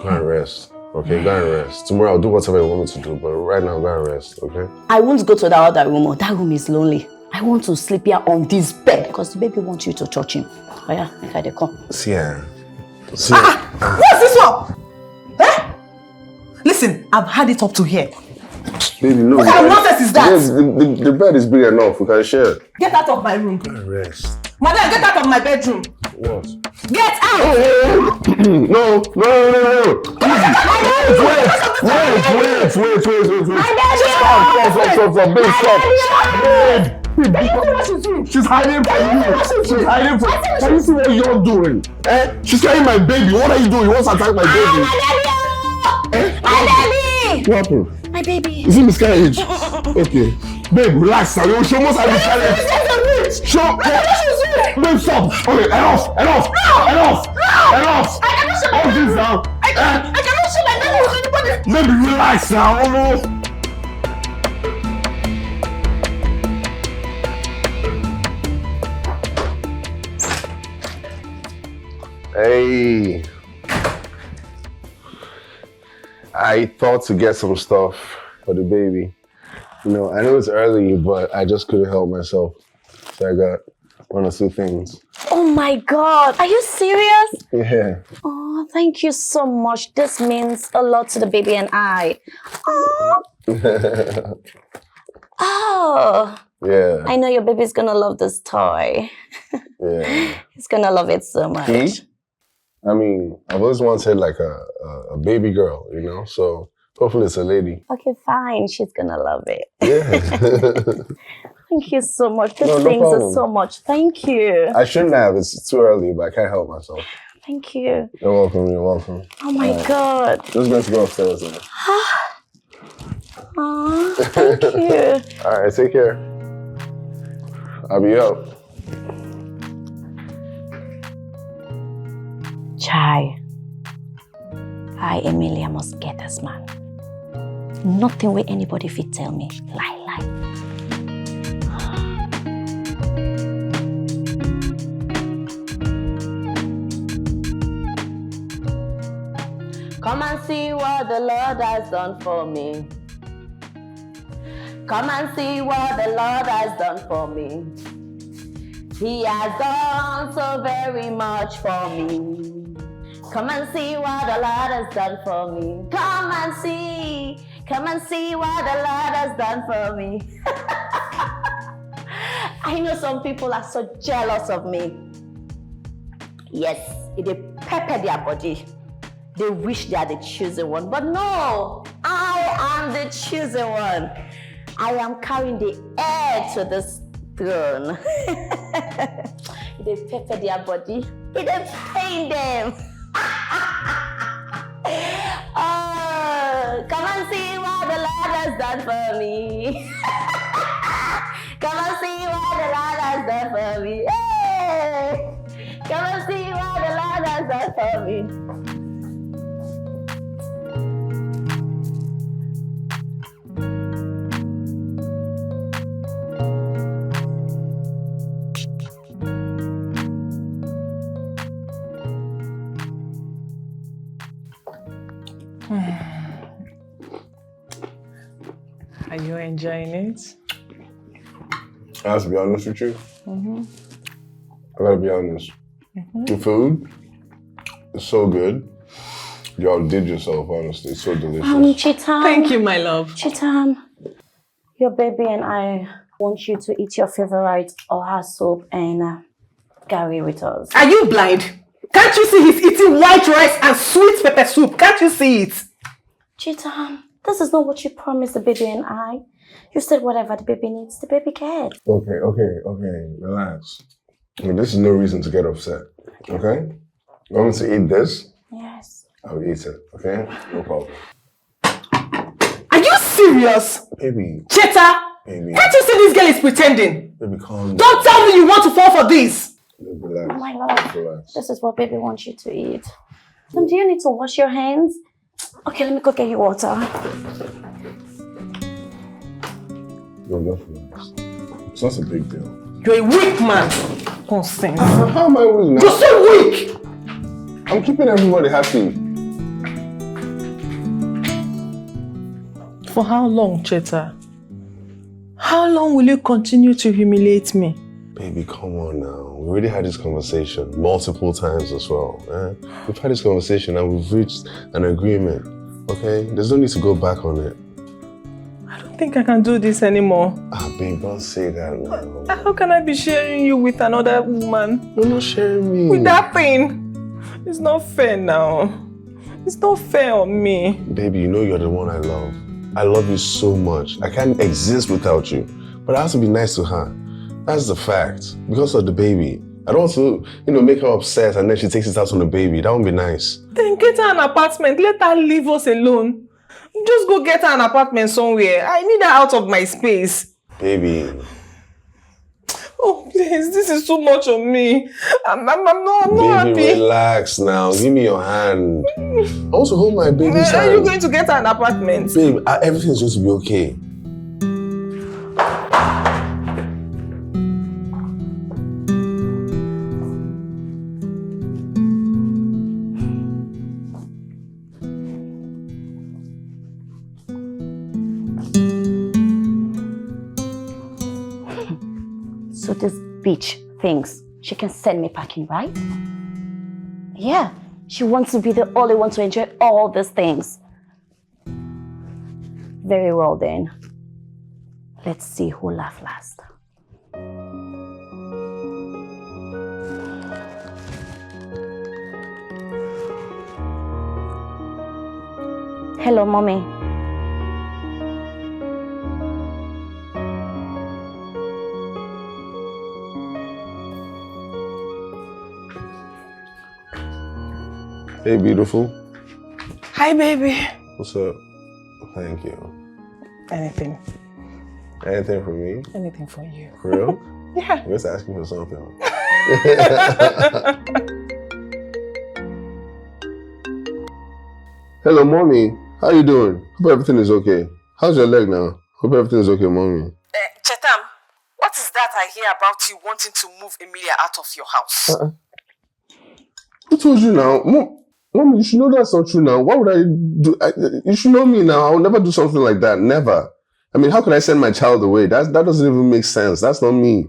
Go and rest. Okay, go and rest. Tomorrow I'll do whatever you want me to do, but right now, go and rest, okay?
I won't go to the other room. That room is lonely. I want to sleep here on this bed because the baby wants you to touch him. Oh yeah, make I come.
See ya.
What's this one? Eh? Listen, I've had it up to here.
Baby, no.
What kind of nonsense is that?
Yes, the bed is big enough. We can share.
Get out of my room.
Go and rest.
Madam, get out of my bedroom.
What?
Get out!
No. Wait. Stop. Babe, stop. She's hiding from you. Can you see what you're doing? She's carrying my baby. What are you doing? You want to attack my baby?
My baby!
What happened?
My baby!
Is it miscarriage? Okay. Babe, relax. She almost had miscarriage. Babe, stop. Okay, enough. Off this now.
I cannot show my baby with anybody.
Baby, relax now. Almost. Hey, I thought to get some stuff for the baby. You know, I know it's early, but I just couldn't help myself. So I got one or two things.
Oh my God, are you serious?
Yeah.
Oh, thank you so much. This means a lot to the baby and I. Oh. Oh.
Yeah.
I know your baby's gonna love this toy.
Yeah.
He's gonna love it so much.
He? I mean, I've always wanted like a baby girl, you know? So hopefully it's a lady.
Okay, fine. She's gonna love it.
Yeah.
Thank you so much. This
No
brings us
problem.
so much. Thank you.
I shouldn't have. It's too early, but I can't help myself.
Thank you.
You're welcome.
Oh my God.
Just going to go upstairs now.
Aw, thank you.
All right, take care. I'll be up.
Chai. I, Emilia, must get this man. Nothing will anybody fit tell me. Lie. Come and see what the Lord has done for me. Come and see what the Lord has done for me. He has done so very much for me. Come and see what the Lord has done for me. Come and see what the Lord has done for me. I know some people are so jealous of me. Yes, they pepper their body. They wish they are the chosen one, but no, I am the chosen one. I am carrying the heir to this throne. They pepper their body, they pain them. Oh, come and see what the Lord has done for me. Come and see what the Lord has done for me. Hey! Come and see what the Lord has done for me.
Are you enjoying it?
I have to be honest with you. I gotta be honest. The food is so good. Y'all did yourself, honestly. It's so delicious.
Chitam.
Thank you, my love.
Chitam, your baby and I want you to eat your favorite oha soup and curry with us.
Are you blind? Can't you see he's eating white rice and sweet pepper soup? Can't you see it?
Chitam, this is not what you promised the baby and I. You said whatever the baby needs, the baby gets.
Okay. Relax. Well, this is no reason to get upset. Okay? You want me to eat this?
Yes.
I'll eat it. Okay? No problem.
Are you serious?
Baby.
Cheta,
Baby.
can't you see this girl is pretending?
Baby, calm down.
Don't tell me you want to fall for this.
Baby, relax.
Oh my love,
Relax.
this is what baby wants you to eat. Then do you need to wash your hands? Okay, let me go get you water.
No, just relax. It's not a big deal.
You're a weak man. Nonsense.
How am I weak now?
You're so weak.
I'm keeping everybody happy.
For how long, Cheta? How long will you continue to humiliate me?
Baby, come on now. We already had this conversation multiple times as well. We've had this conversation and we've reached an agreement. Okay? There's no need to go back on it.
I don't think I can do this anymore.
Babe, don't say that now.
How can I be sharing you with another woman?
You're not sharing me.
With that pain? It's not fair now. It's not fair on me.
Baby, you know you're the one I love. I love you so much. I can't exist without you. But I have to be nice to her. That's the fact. Because of the baby. I don't want to, make her upset and then she takes it out on the baby. That won't be nice.
Then get her an apartment. Let her leave us alone. Just go get her an apartment somewhere. I need her out of my space.
Baby.
Oh, please. This is too much on me. I'm not happy.
Baby, relax now. Give me your hand. I want to hold my baby's hand.
Are you going to get her an apartment?
Babe, everything's going to be okay.
So this bitch thinks she can send me packing, right? Yeah, she wants to be the only one to enjoy all these things. Very well then. Let's see who laughs last. Hello, mommy.
Hey, beautiful.
Hi, baby.
What's up? Thank you.
Anything.
Anything for me?
Anything for you.
For real?
Yeah.
You're just asking for something. Hello, mommy. How you doing? Hope everything is okay. How's your leg now? Hope everything is okay, mommy.
Chetam, what is that I hear about you wanting to move Emilia out of your house?
Who told you now? Mommy, you should know that's not true now. Why would I do... you should know me now. I will never do something like that. Never. I mean, how can I send my child away? That doesn't even make sense. That's not me.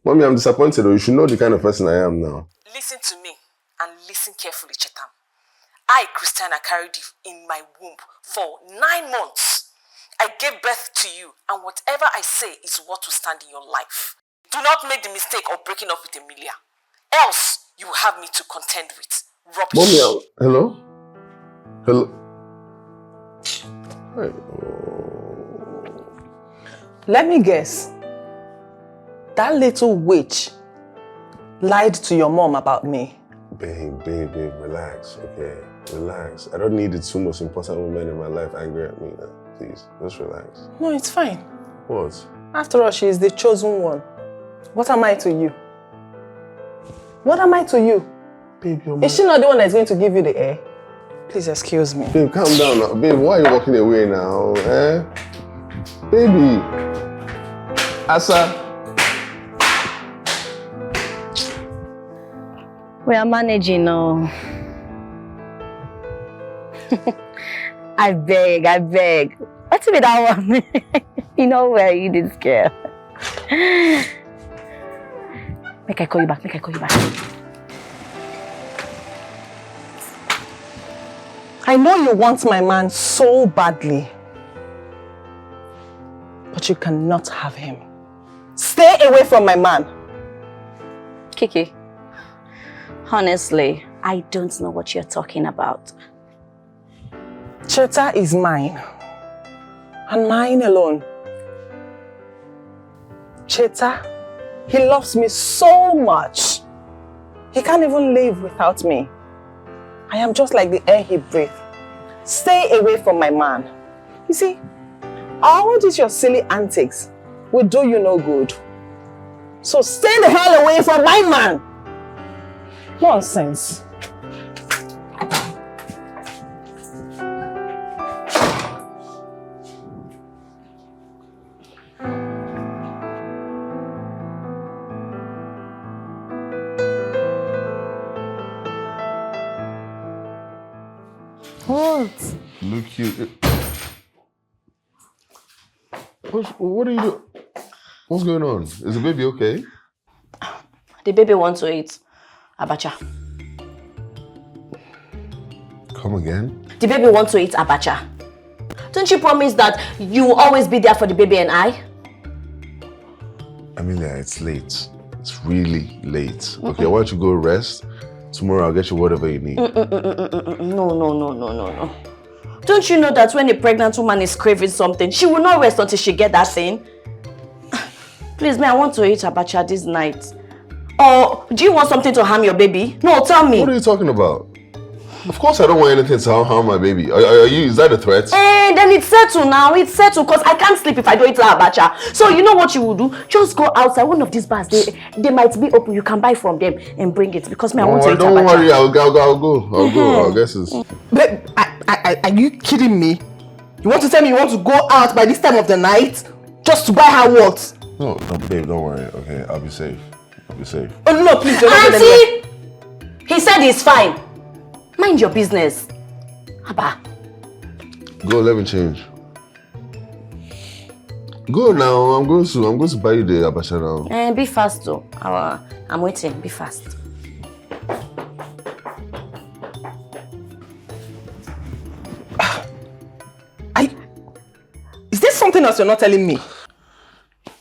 Mommy, I'm disappointed. You should know the kind of person I am now.
Listen to me and listen carefully, Chetam. I, Christiana, carried you in my womb for 9 months. I gave birth to you, and whatever I say is what will stand in your life. Do not make the mistake of breaking up with Emilia. Else, you will have me to contend with. Rubbish.
Mommy, hello? Hello?
Let me guess. That little witch lied to your mom about me.
Babe, relax, okay? Relax. I don't need the two most important women in my life angry at me now. Please, just relax.
No, it's fine.
What?
After all, she is the chosen one. What am I to you? What am I to you?
Babe, you're
Is she not the one that's going to give you the air? Please excuse me.
Babe, calm down now. Babe, why are you walking away now? Baby. Asa.
We are managing now. I beg. What's with that one? You know where you this girl. Make I call you back.
I know you want my man so badly. But you cannot have him. Stay away from my man.
Kiki, honestly, I don't know what you're talking about.
Cheta is mine. And mine alone. Cheta, he loves me so much. He can't even live without me. I am just like the air he breathes. Stay away from my man. You see, all these your silly antics will do you no good. So stay the hell away from my man. Nonsense.
What?
Look you. What are you doing? What's going on? Is the baby okay?
The baby wants to eat abacha.
Come again?
The baby wants to eat abacha. Don't you promise that you will always be there for the baby and I?
Amelia, it's late. It's really late. Okay, why don't you go rest? Tomorrow I'll get you whatever you need.
No. Don't you know that when a pregnant woman is craving something, she will not rest until she get that thing? Please, I want to eat abacha this night. Or do you want something to harm your baby? No, tell me.
What are you talking about? Of course I don't want anything to harm my baby. Is that a threat?
Then it's settled now. It's settled because I can't sleep if I don't eat abacha. So you know what you will do? Just go outside. One of these bars, they might be open. You can buy from them and bring it because I want to eat abacha.
Don't worry, I'll go. I guess it's...
Babe, are you kidding me? You want to tell me you want to go out by this time of the night? Just to buy her what?
No, babe, don't worry. Okay, I'll be safe.
Oh no, please don't.
Auntie! He said he's fine. Mind your business. Abba.
Go, let me change. Go now. I'm going to buy you the abacha now.
Be fast though. I'm waiting. Be fast.
Is there something else you're not telling me?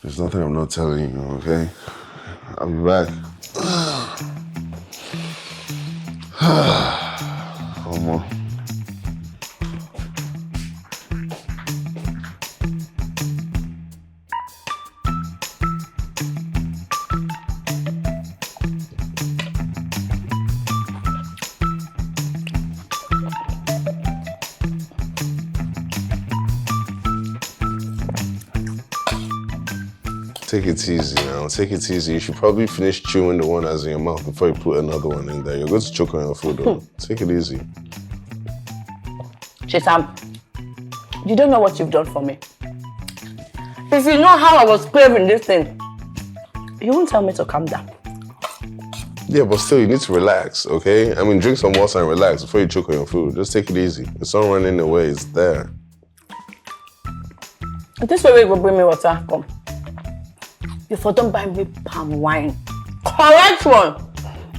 There's nothing I'm not telling you, okay? I'll be back. Come on. Take it easy now. Take it easy. You should probably finish chewing the one that's in your mouth before you put another one in there. You're going to choke on your food though. Take it easy.
Chitam, you don't know what you've done for me. If you know how I was craving this thing, you won't tell me to calm down.
Yeah, but still, you need to relax, okay? I mean, drink some water and relax before you choke on your food. Just take it easy. It's not running away. It's there.
This way you go bring me water. Come. If you don't buy me palm wine, correct one.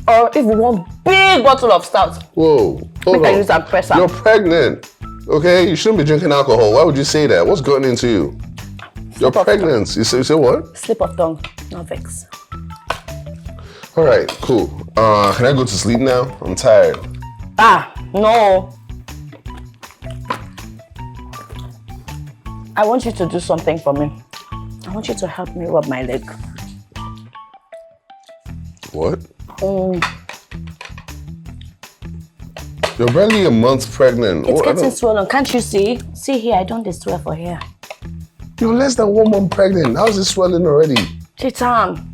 Or if you want big bottle of stout.
Whoa, hold on.
I use that presser.
You're pregnant, okay? You shouldn't be drinking alcohol. Why would you say that? What's gotten into you? You're pregnant. You say what?
Slip of tongue, no vex.
All right, cool. Can I go to sleep now? I'm tired.
No. I want you to do something for me. I want you to help me rub my leg.
What? You're barely a month pregnant.
It's getting swollen. Can't you see? See here, I don't swear for here.
You're less than 1 month pregnant. How's it swelling already?
Chitam,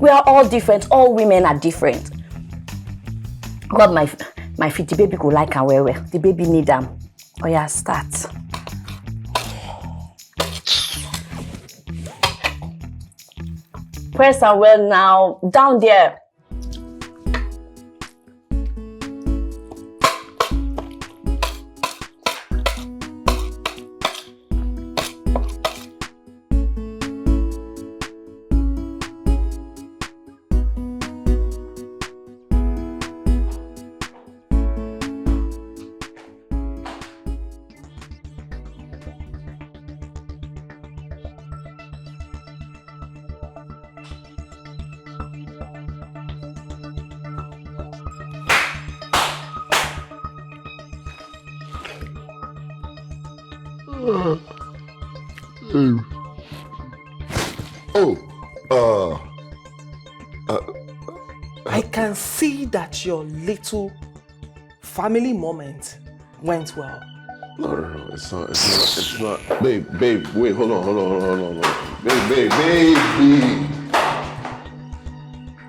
we are all different. All women are different. Rub my feet. The baby go like and well. The baby need them. Oh yeah, start. Press and well now. Down there.
I can see that your little family moment went well.
No, it's not. Babe, wait, hold on. Babe.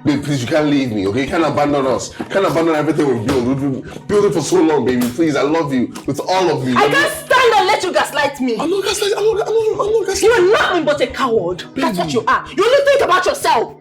Babe, please, you can't leave me, okay? You can't abandon us. You can't abandon everything we've built. We've been building for so long, baby. Please, I love you with all of me.
I can't stand and let you gaslight me.
I'm not gaslighting.
You are nothing but a coward. Baby. That's what you are. You only think about yourself.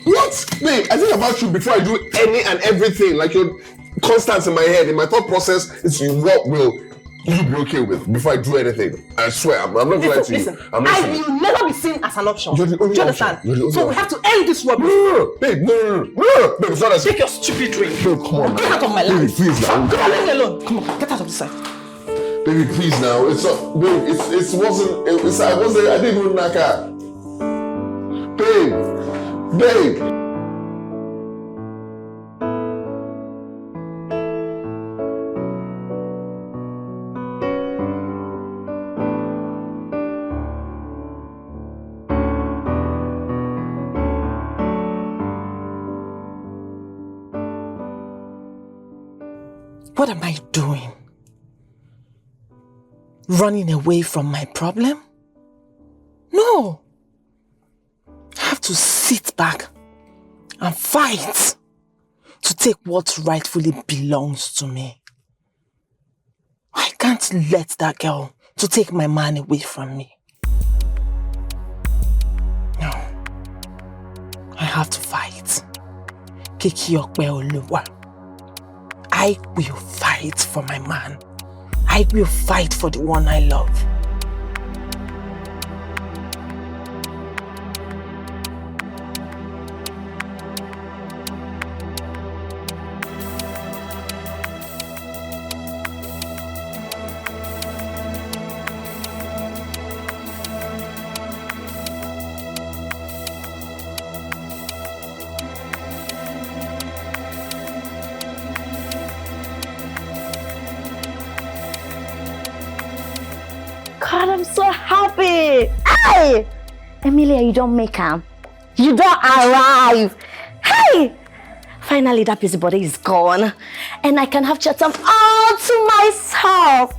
What? Babe, I think about you before I do any and everything. Like you're constant in my head. In my thought process, it's what will. you be okay with before I do anything? I swear, I'm not going to lie to you.
Listen,
I'm
I
listening.
will never be seen as an option.
You're the only
Do you
option.
understand?
You're the only
So we
option.
have to end this rubbish.
No, babe, no. Babe, it's not as...
Take your stupid drink.
Babe, come on.
Get out of my
Baby,
life.
please now.
Come on, leave me alone. Come on, get out of this side.
Baby, please now. It's not... Babe, I didn't even knock out. Babe.
What am I doing? Running away from my problem? No. I have to sit back and fight to take what rightfully belongs to me. I can't let that girl to take my man away from me. No. I have to fight. Kiki Okwe Oluwa. I will fight for my man. I will fight for the one I love.
God, I'm so happy. Hey! Emilia, you don't make am. You don't arrive. Hey! Finally, that busybody is gone. And I can have Chatham all to myself.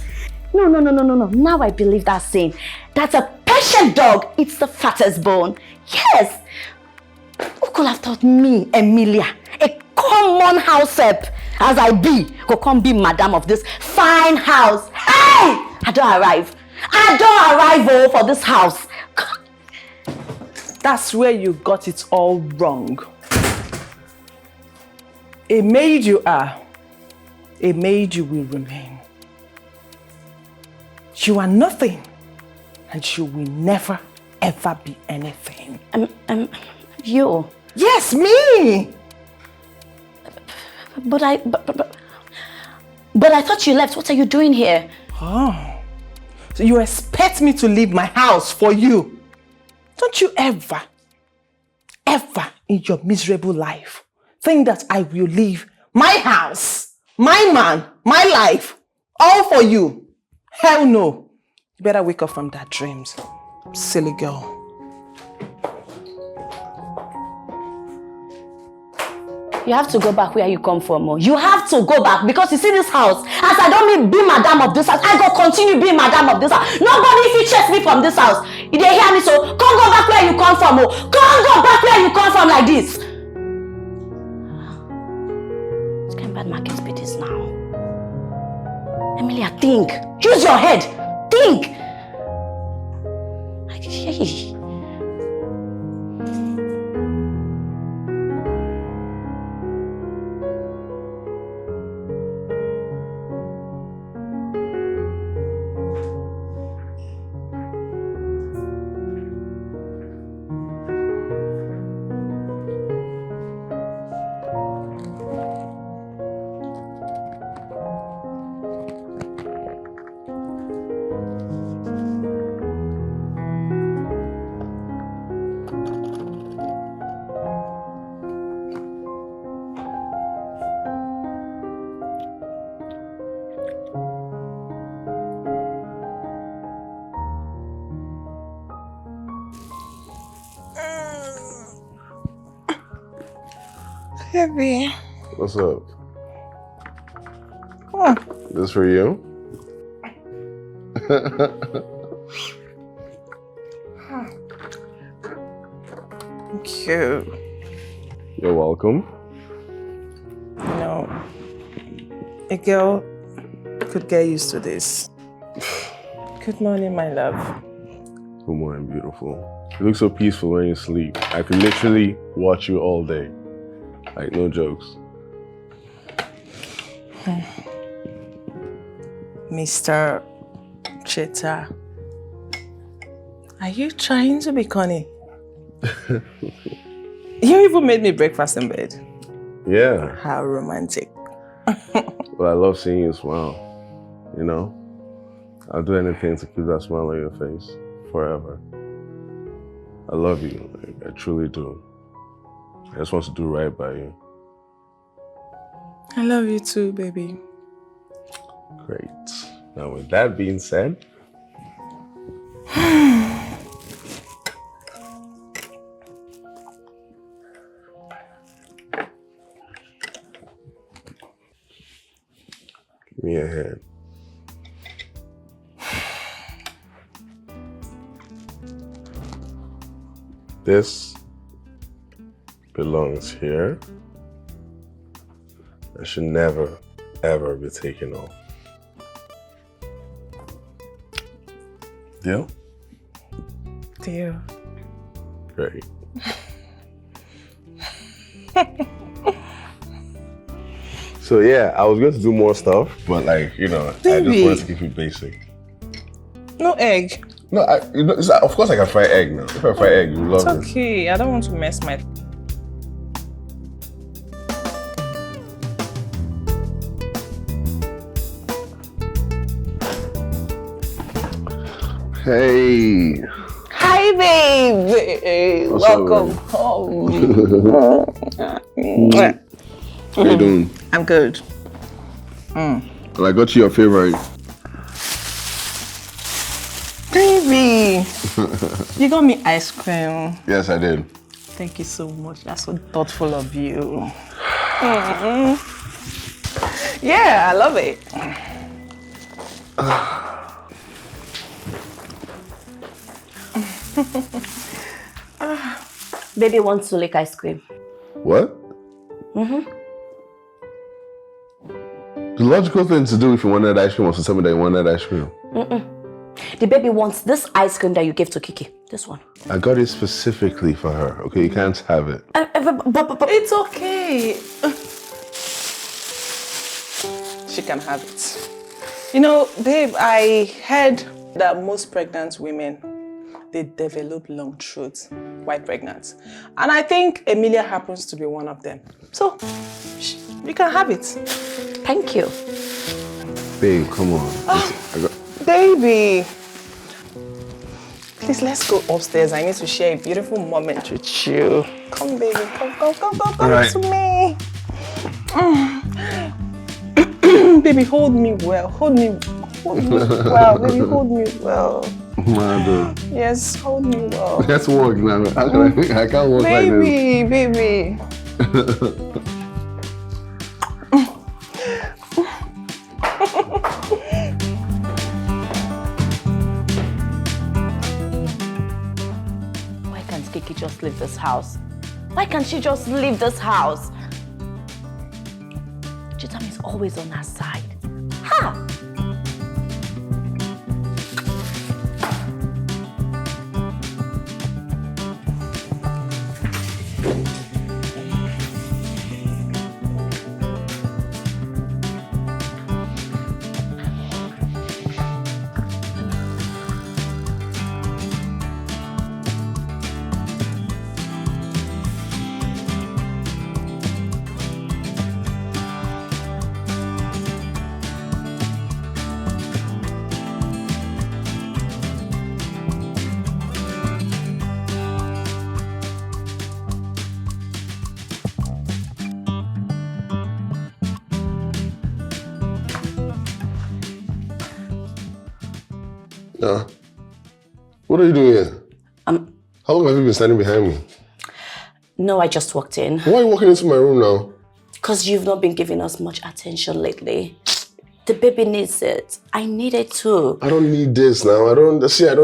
No. Now I believe that saying. That's a patient dog. It's the fattest bone. Yes. Who could have taught me, Emilia, a common house help, as I be, go come be madam of this fine house. Hey! I don't arrive. For this house.
That's where you got it all wrong. A maid you are, a maid you will remain. You are nothing, and you will never, ever be anything.
You?
Yes, me!
But I thought you left. What are you doing here?
Oh. So you expect me to leave my house for you? Don't you ever in your miserable life think that I will leave my house, my man, my life, all for you? Hell no. You better wake up from that dreams, silly girl.
You have to go back where you come from. Oh. You have to go back because you see this house. As I don't mean be madam of this house, I go continue being madam of this house. Nobody if you chase me from this house. You dey hear me so? Come go back where you come from. Oh. Come go back where you come from like this. What kind of bad market be this now? Emilia, think. Use your head. Think. Hey.
Baby.
What's up?
Oh.
This for you?
Thank you.
You're welcome.
You know, a girl could get used to this. Good morning, my love.
Good morning, beautiful. You look so peaceful when you sleep. I could literally watch you all day. Like, no jokes.
Mr. Cheta, are you trying to be funny? You even made me breakfast in bed.
Yeah.
How romantic.
Well, I love seeing you smile. You know? I'll do anything to keep that smile on your face forever. I love you. I truly do. I just want to do right by you.
I love you too, baby.
Great. Now, with that being said, give me a hand. This belongs here. It should never, ever be taken off. Deal?
Deal.
Great. So yeah, I was going to do more stuff, but like, you know, I just wanted to keep it basic.
No egg.
No, of course I can fry egg now. If I fry egg, you love it.
It's okay. I don't want to mess my...
Hey.
Hi, babe.
What's up,
Welcome home.
How you doing?
I'm good.
Well, I got you your favorite.
Baby, you got me ice cream.
Yes, I did.
Thank you so much. That's so thoughtful of you. Yeah, I love it.
Baby wants to lick ice cream.
What? The logical thing to do if you wanted ice cream was to tell me that you wanted ice cream.
The baby wants this ice cream that you gave to Kiki. This one.
I got it specifically for her. Okay, you can't have it.
But
It's okay. She can have it. You know, babe, I heard that most pregnant women, they develop long throats while pregnant. And I think Emilia happens to be one of them. So, you can have it.
thank you.
Babe, come on.
Baby. Please, let's go upstairs. I need to share a beautiful moment with you. Come, baby. Come
right.
to me. Baby, hold me well. Hold me well. Baby, hold me well.
Mother.
Yes, hold me well.
Let's walk now. I can't walk like this.
Baby.
Why can't Kiki just leave this house? Why can't she just leave this house? Chitam is always on her side. Ha!
Yeah. What are you doing here? How long have you been standing behind me?
No, I just walked in.
Why are you walking into my room now?
Because you've not been giving us much attention lately. The baby needs it. I need it too.
I don't need this now. I don't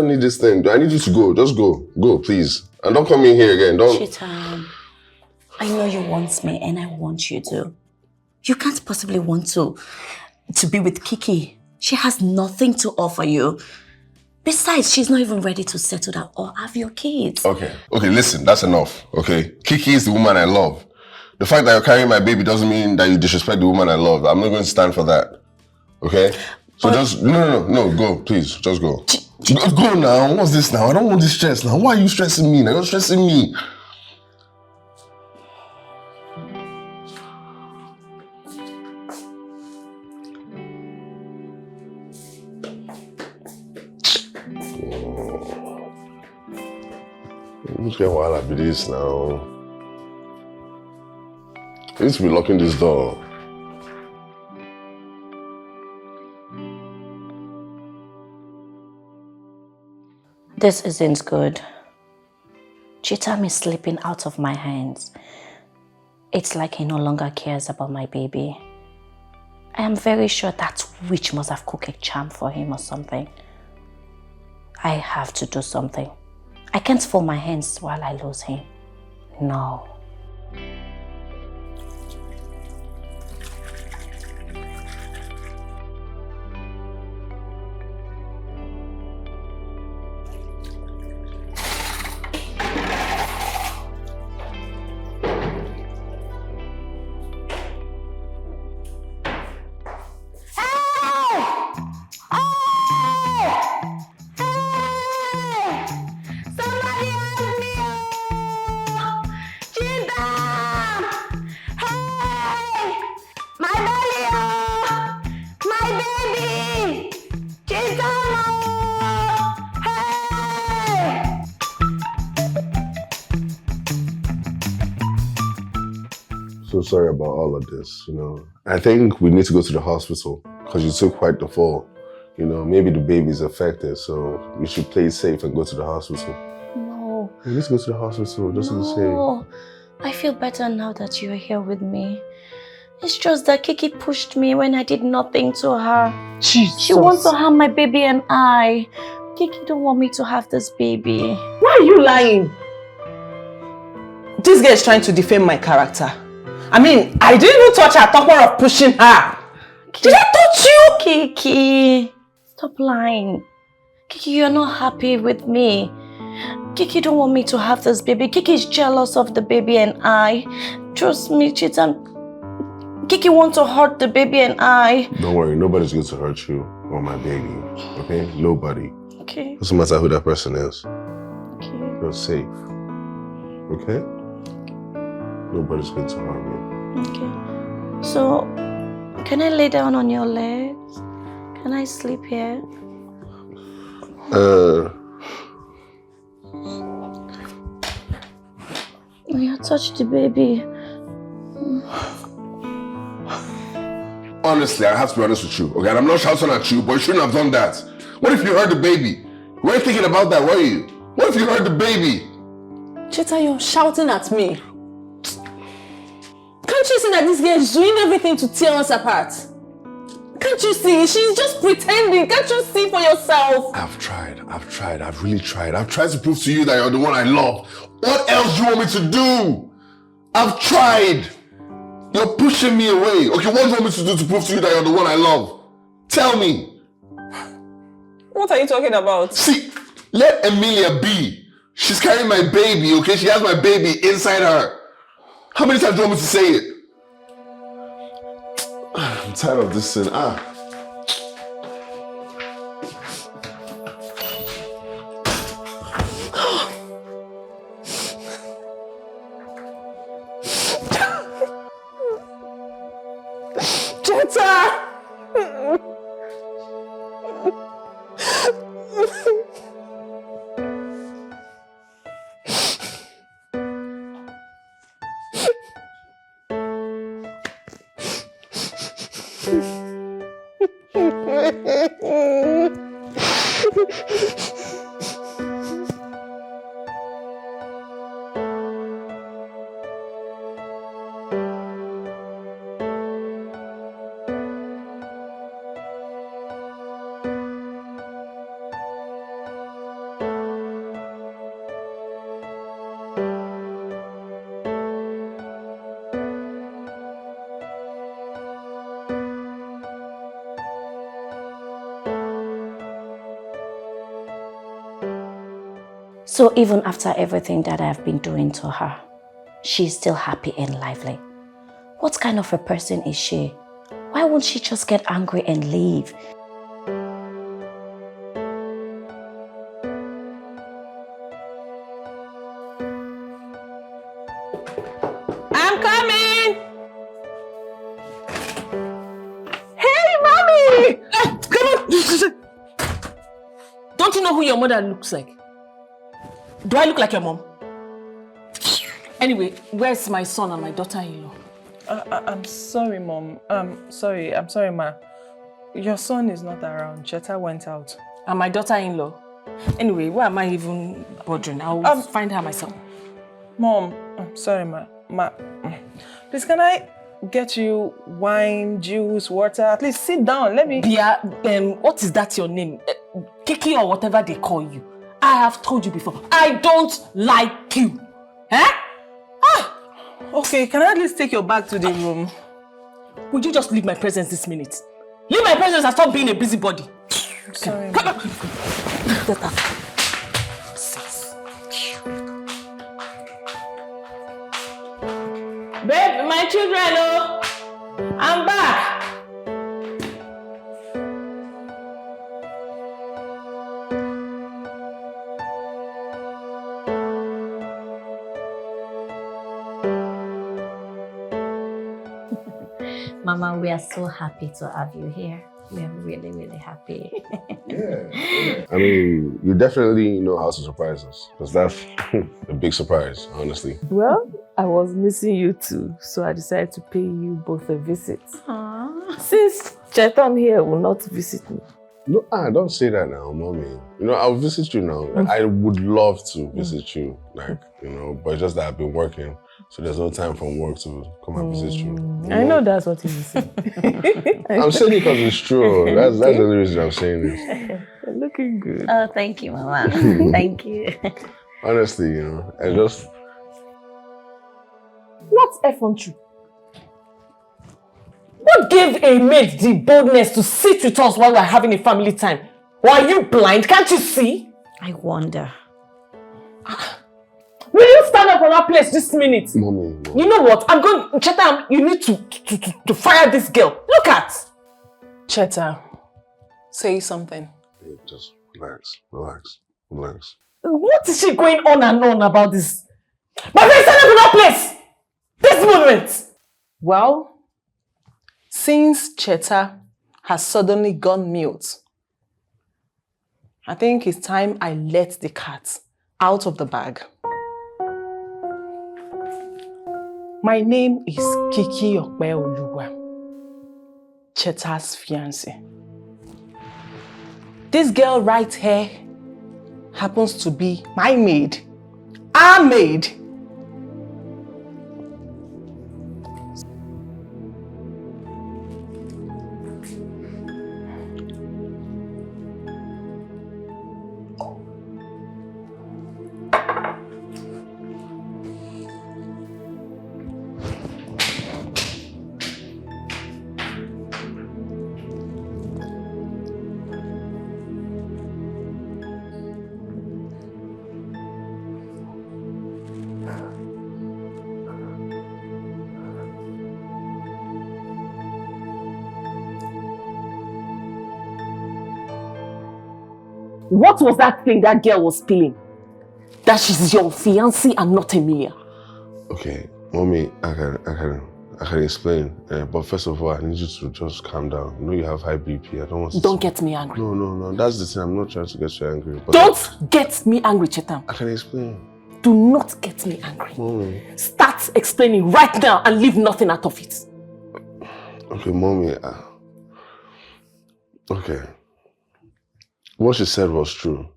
need this thing. I need you to go. Just go. Go, please. And don't come in here again. Don't.
Chitam, I know you want me and I want you to. You can't possibly want to be with Kiki. She has nothing to offer you. Besides, she's not even ready to settle down or have your kids.
Okay, listen, that's enough, okay? Kiki is the woman I love. The fact that you're carrying my baby doesn't mean that you disrespect the woman I love. I'm not going to stand for that, okay? So just, no, go, please. Just go. Go now. What's this now? I don't want this stress now. Why are you stressing me now? You're stressing me. Let's get while I be this now. I need to be locking this door.
This isn't good. Chitam is slipping out of my hands. It's like he no longer cares about my baby. I am very sure that witch must have cooked a charm for him or something. I have to do something. I can't fold my hands while I lose him. No.
So sorry about all of this, I think we need to go to the hospital because you took quite the fall. Maybe the baby's affected, so we should play it safe and go to the hospital.
No.
We need to go to the hospital, just to be safe.
No. I feel better now that you're here with me. It's just that Kiki pushed me when I did nothing to her.
Jesus.
She wants to harm my baby and I. Kiki don't want me to have this baby.
Why are you lying? This girl is trying to defame my character. I mean, I didn't even touch her, talk more of pushing her. Did I touch you?
Kiki, stop lying. Kiki, you're not happy with me. Kiki don't want me to have this baby. Kiki is jealous of the baby and I. Trust me, Chitam. Kiki wants to hurt the baby and I.
Don't worry, nobody's going to hurt you or my baby, okay? Nobody.
Okay.
Doesn't matter who that person is.
Okay.
You're safe, okay? Nobody's going to harm you.
Okay. So, can I lay down on your legs? Can I sleep here? You touched the baby.
Honestly, I have to be honest with you, okay? And I'm not shouting at you, but you shouldn't have done that. What if you hurt the baby? You weren't thinking about that, were you? What if you hurt the baby?
Cheta, you're shouting at me. Can't you see that this girl is doing everything to tear us apart? Can't you see? She's just pretending. Can't you see for yourself?
I've really tried. I've tried to prove to you that you're the one I love. What else do you want me to do? I've tried. You're pushing me away. Okay, what do you want me to do to prove to you that you're the one I love? Tell me.
What are you talking about?
See, let Emilia be. She's carrying my baby, okay? She has my baby inside her. How many times do you want me to say it? I'm tired of this thing.
So even after everything that I've been doing to her, she's still happy and lively. What kind of a person is she? Why won't she just get angry and leave?
know who your mother looks like? Do I look like your mom? Anyway, where's my son and my daughter-in-law?
I'm sorry, Mom. I'm sorry, Ma. Your son is not around. Cheta went out.
And my daughter-in-law? Anyway, why am I even bothering? I'll find her myself.
Mom, I'm sorry, Ma. Please, can I get you wine, juice, water? At least sit down. Let me...
Bia, what is that your name? Kiki or whatever they call you. I have told you before, I don't like you. Eh?
Okay, can I at least take your bag to the room?
Would you just leave my presence this minute? Leave my presence and stop being a busybody.
Sorry,
Come on. Babe, my children, oh, I'm back.
Mama, we are so happy to have you here. We are really, really happy.
Yeah. I mean, you definitely know how to surprise us. Because that's a big surprise, honestly.
Well, I was missing you too, so I decided to pay you both a visit.
Aww.
Since Chetan here will not visit me.
No, don't say that now, Mommy. You know, I'll visit you now. I would love to visit you, like, you know, but just that I've been working, so there's no time from work to come and visit you.
I know that's what you say.
I'm saying it because it's true. That's the only reason I'm saying this.
You're looking good.
Oh, thank you, Mama. Thank you.
Honestly, you know, I just...
What's effrontery? What gave a maid the boldness to sit with us while we're having a family time? Or are you blind? Can't you see?
I wonder.
Will you stand up from that place this minute?
Mommy.
You know what? I'm going... Cheta, you need to fire this girl. Look at!
Cheta, say something.
Hey, just relax.
What is she going on and on about this? My friend, stand up from that place! This moment!
Well, since Cheta has suddenly gone mute, I think it's time I let the cat out of the bag. My name is Kiki Okoye, Cheta's fiancée. This girl right here happens to be my maid, our maid.
What was that thing that girl was spilling? That she's your fiancé and not Emilia.
Okay, Mommy, I can explain. But first of all, I need you to just calm down. You know you have high BP. I don't want to...
Don't get me angry.
No. That's the thing. I'm not trying to get you angry. But
Don't get me angry, Chetan.
I can explain.
Do not get me angry.
Mommy.
Start explaining right now and leave nothing out of it.
Okay, Mommy. Okay. What she said was true.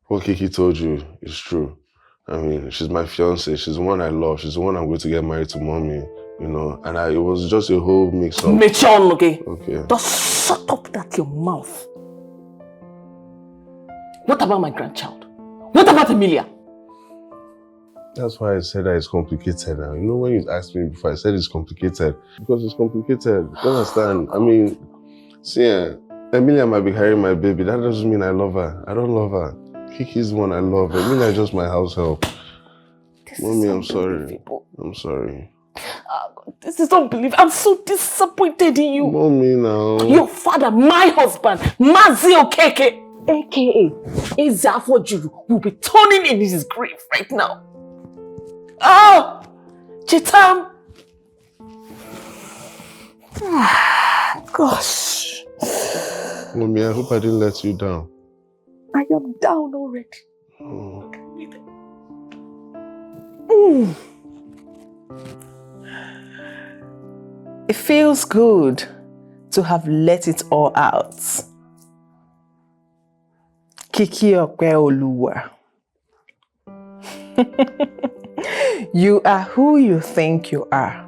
What Kiki told you is true. I mean, she's my fiancée. She's the one I love. She's the one I'm going to get married to, Mommy. You know, and it was just a whole mix-up.
Mechon, okay?
Okay.
Just shut up that your mouth. What about my grandchild? What about Emilia?
That's why I said that it's complicated now. You know, when you asked me before, I said it's complicated. Because it's complicated. You understand? I mean, see, Emilia might be carrying my baby. That doesn't mean I love her. I don't love her. Kiki's the one I love. Emilia is just my house help. Mommy, I'm sorry. I'm sorry.
This is unbelievable. I'm so disappointed in you.
Mommy, now.
Your father, my husband, Mazi Okeke, aka Ezafo Juru, will be turning in his grave right now. Oh, Chetan.
Gosh. Mommy, I hope I didn't let you down.
I
I'm down already. It feels good to have let it all out. Kiki Okoye. You are who you think you are.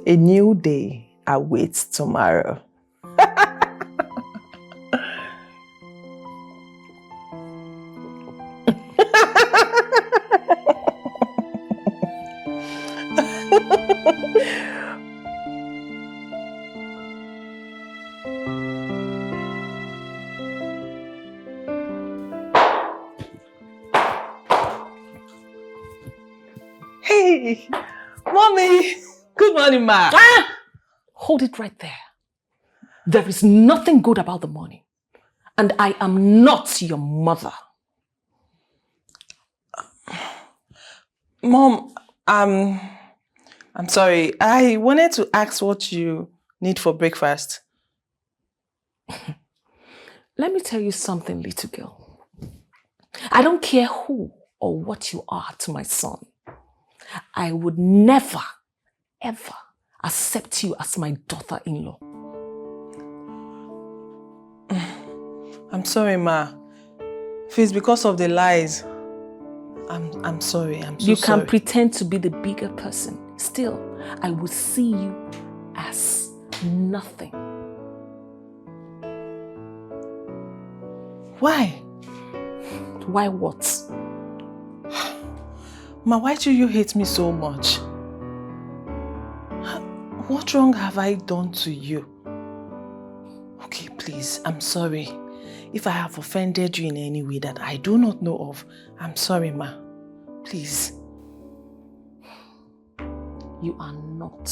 A new day awaits tomorrow. Hey, Mommy. Good morning, Ma.
Hold it right there. There is nothing good about the morning. And I am not your mother.
Mom, I'm sorry. I wanted to ask what you need for breakfast.
Let me tell you something, little girl. I don't care who or what you are to my son. I would never, ever accept you as my daughter-in-law.
I'm sorry, Ma. If it's because of the lies, I'm sorry. I'm so sorry.
You can pretend to be the bigger person. Still, I will see you as nothing.
Why?
Why what?
Ma, why do you hate me so much? What wrong have I done to you? Okay, please, I'm sorry. If I have offended you in any way that I do not know of, I'm sorry, Ma. Please.
You are not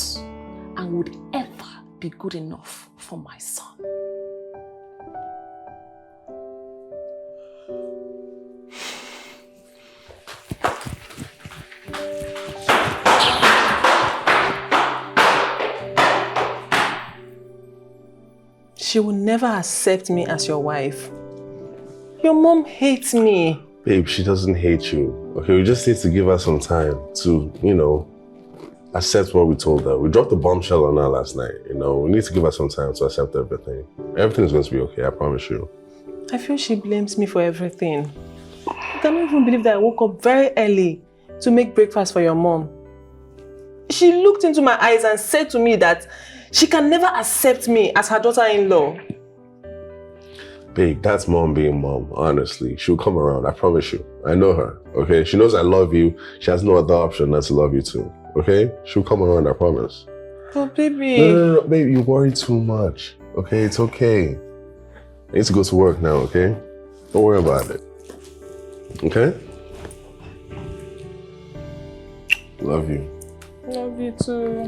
and would ever be good enough for my son.
She will never accept me as your wife. Your mom hates me.
Babe, she doesn't hate you. Okay, we just need to give her some time to, accept what we told her. We dropped the bombshell on her last night, We need to give her some time to accept everything. Everything's going to be okay, I promise you.
I feel she blames me for everything. I can't even believe that I woke up very early to make breakfast for your mom. She looked into my eyes and said to me that she can never accept me as her daughter-in-law.
Babe, that's mom being mom, honestly. She'll come around, I promise you. I know her, okay? She knows I love you. She has no other option than to love you too, okay? She'll come around, I promise.
Oh, baby.
No, babe, you worry too much, okay? It's okay. I need to go to work now, okay? Don't worry about it, okay? Love you.
Love you too.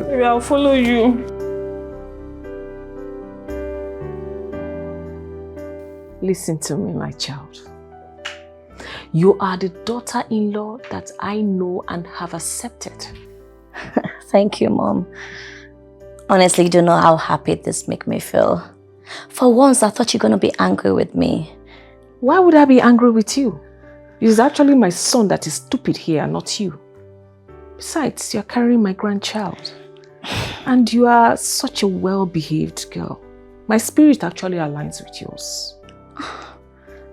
Maybe I'll follow you.
Listen to me, my child. You are the daughter-in-law that I know and have accepted.
Thank you, Mom. Honestly, you don't know how happy this makes me feel. For once, I thought you're going to be angry with me.
Why would I be angry with you? It's actually my son that is stupid here, not you. Besides, you're carrying my grandchild. And you are such a well-behaved girl. My spirit actually aligns with yours.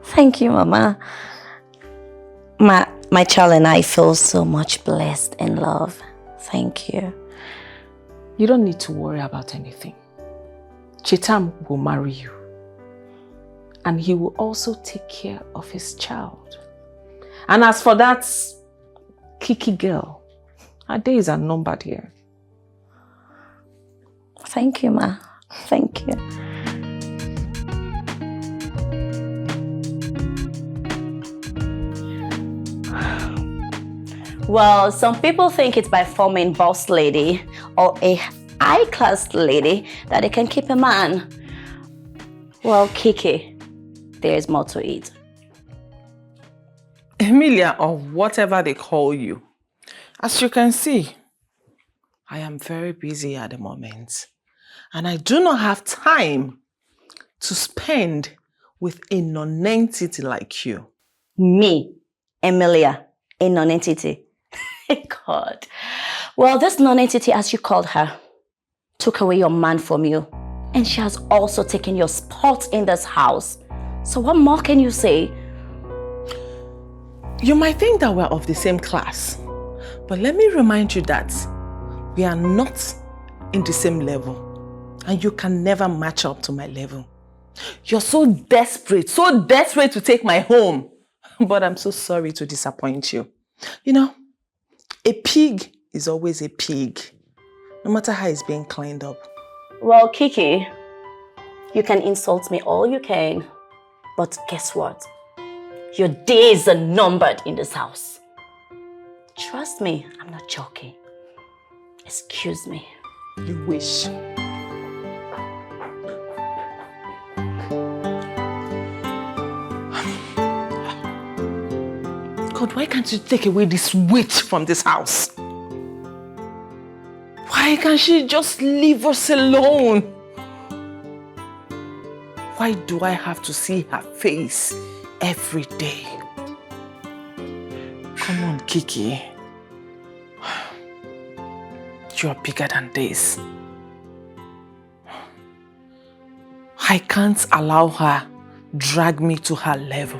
Thank you, Mama. My child and I feel so much blessed and loved. Thank you.
You don't need to worry about anything. Chitam will marry you. And he will also take care of his child. And as for that Kiki girl, her days are numbered here.
Thank you, Ma. Thank you. Well, some people think it's by forming boss lady or a high-class lady that they can keep a man. Well, Kiki, there's more to it.
Emilia, or whatever they call you. As you can see, I am very busy at the moment. And I do not have time to spend with a non-entity like you?
Me, Emilia, a non-entity. God. Well, this non-entity, as you called her, took away your man from you. And she has also taken your spot in this house. So what more can you say?
You might think that we're of the same class, but let me remind you that we are not in the same level, and you can never match up to my level. You're so desperate to take my home, but I'm so sorry to disappoint you. You know, a pig is always a pig, no matter how it's being cleaned up.
Well, Kiki, you can insult me all you can, but guess what? Your days are numbered in this house. Trust me, I'm not joking. Excuse me.
You wish. God, why can't you take away this witch from this house? Why can't she just leave us alone? Why do I have to see her face every day? Come on, Kiki. You're bigger than this. I can't allow her drag me to her level.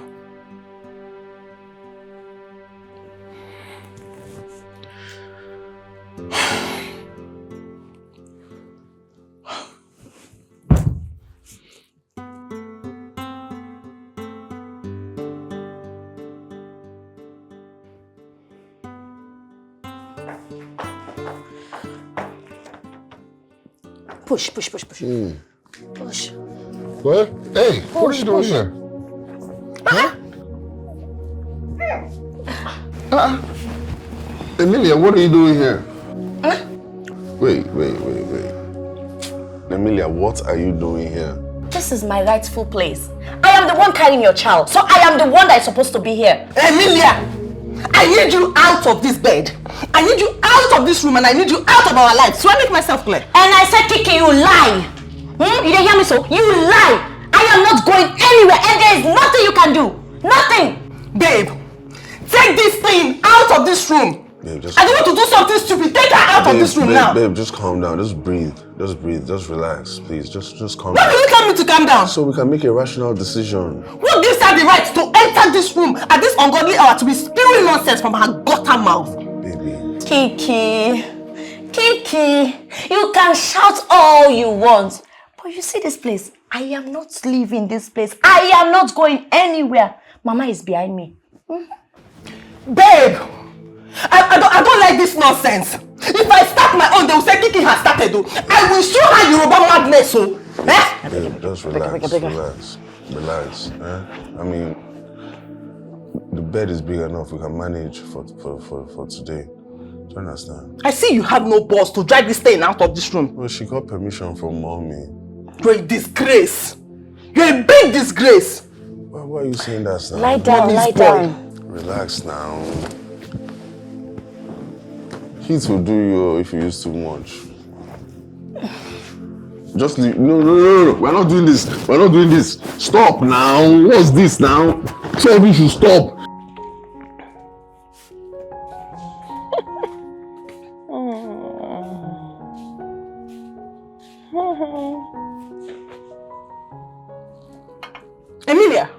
Push. Push.
What? Hey, what are you doing here? Huh? Emilia, what are you doing here?
Huh?
Wait. Emilia, what are you doing here?
This is my rightful place. I am the one carrying your child, so I am the one that is supposed to be here.
Emilia, I need you out of this bed. I need you out of this room, and I need you out of our lives. So I make myself clear.
And I said, Kiki, you lie. You didn't hear me so? You lie. I am not going anywhere, and there is nothing you can do. Nothing.
Babe, take this thing out of this room.
Babe,
I don't want to do something stupid. Take her out of this room now.
Babe, just calm down. Just breathe. Just relax, please. Just calm
Why
down.
do you tell me to calm down?
So we can make a rational decision.
Who gives her the right to enter this room at this ungodly hour to be spewing nonsense from her gutter mouth?
Baby.
Kiki, you can shout all you want. But you see this place? I am not leaving this place. I am not going anywhere. Mama is behind me.
Babe, I don't like this nonsense. If I start my own, they will say Kiki has started. I will show her Yoruba madness.
Babe, just relax. I mean, the bed is big enough. We can manage for today. Do you understand?
I see you have no balls to drag this thing out of this room.
Well, she got permission from mommy.
You're a disgrace. You're a big disgrace.
Well, why are you saying that now?
Lie down.
Relax now. Heat will do you if you use too much. Just leave. No. We're not doing this. Stop now. What's this now? Tell me to stop.
Emilia,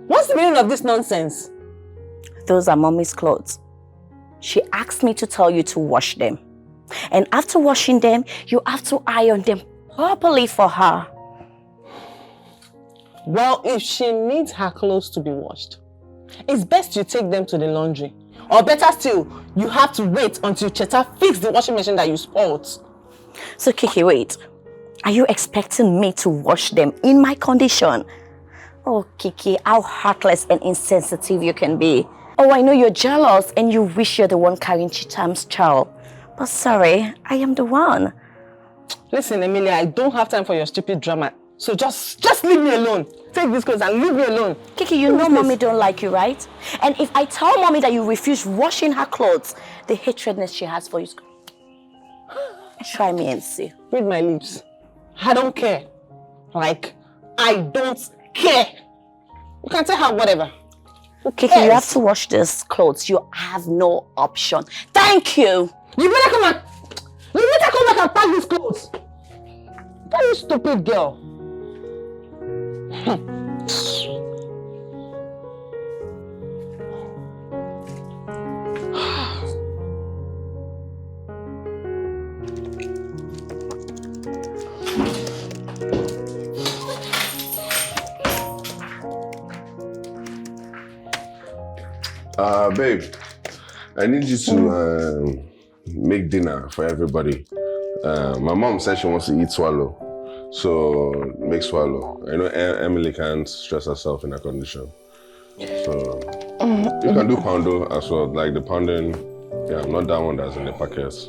what's the meaning of this nonsense?
Those are mommy's clothes. She asked me to tell you to wash them. And after washing them, you have to iron them properly for her.
Well, if she needs her clothes to be washed, it's best you take them to the laundry. Or better still, you have to wait until Cheta fixes the washing machine that you spoiled.
So Kiki, wait. Are you expecting me to wash them in my condition? Oh, Kiki, how heartless and insensitive you can be. Oh, I know you're jealous and you wish you're the one carrying Chitam's child. But sorry, I am the one.
Listen, Emilia, I don't have time for your stupid drama. So just leave me alone. Take these clothes and leave me alone.
Kiki, you know mommy don't like you, right? And if I tell mommy that you refuse washing her clothes, the hatredness she has for you is... Try me and see.
Read my lips. I don't care. Like, I don't care. You can tell her whatever.
Okay, you have to wash these clothes. You have no option. Thank you.
You better come back and pack these clothes. That you stupid girl.
Babe, I need you to make dinner for everybody. My mom said she wants to eat swallow, so make swallow. I know Emily can't stress herself in that condition, so you can do poundo as well, like the pounding. Yeah, not that one that's in the packets.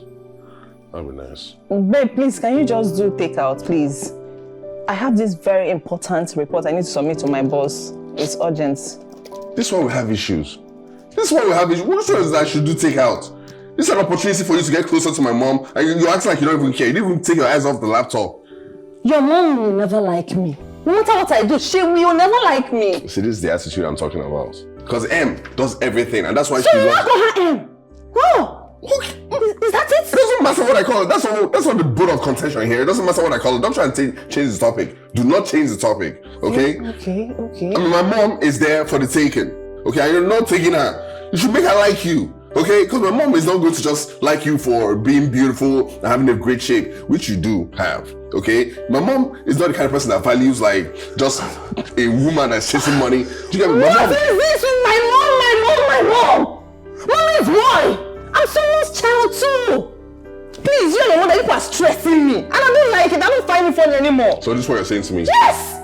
That'd be nice.
Babe, please, can you just do takeout, please? I have this very important report I need to submit to my boss. It's urgent.
This one will have issues. This one will have issues. What is that I should do takeout? This is an opportunity for you to get closer to my mom, and you act like you don't even care. You didn't even take your eyes off the laptop.
Your mom will never like me. No matter what I do, she will never like me.
See, this is the attitude I'm talking about. Because M does everything, and that's why
So
she
you
wants...
not call her M? Oh!
Okay.
Is that it?
It doesn't matter what I call it. That's not the bone of contention here. It doesn't matter what I call it. Don't try and change the topic. Do not change the topic, okay?
Okay.
I mean, my mom is there for the taking, okay? And you're not taking her. You should make her like you, okay? Because my mom is not going to just like you for being beautiful and having a great shape, which you do have, okay? My mom is not the kind of person that values like just a woman that's chasing money. Do you get me?
What is this with my mom? Mom is why? I'm someone's child too. Please, you're the one that you are stressing me. And I don't like it. I don't find it funny anymore.
So this is what you're saying to me?
Yes!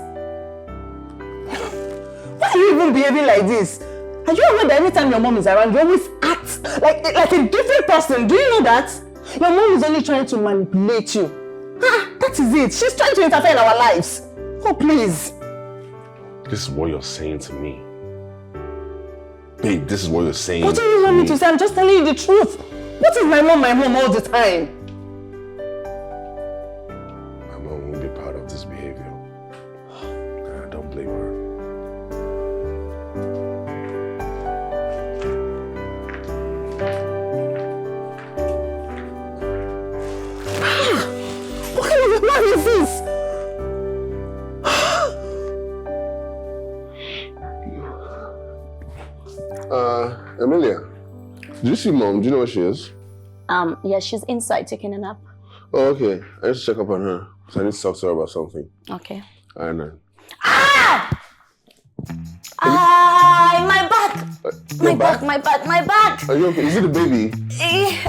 Why are you even behaving like this? Are you aware that every time your mom is around, you always act like a different person? Do you know that? Your mom is only trying to manipulate you. That is it. She's trying to interfere in our lives. Oh, please.
This is what you're saying to me. Babe, this is what you're saying.
What do you want me to say? I'm just telling you the truth. What is my mom all the time?
My mom won't be proud of this behavior. And I don't blame her.
What kind of a man is this?
Emilia, did you see mom? Do you know where she is?
Yeah, she's inside taking a nap.
Oh, okay. I need to check up on her. So I need to talk to her about something.
Okay.
I know.
My back. My back.
Are you okay? Is it the baby?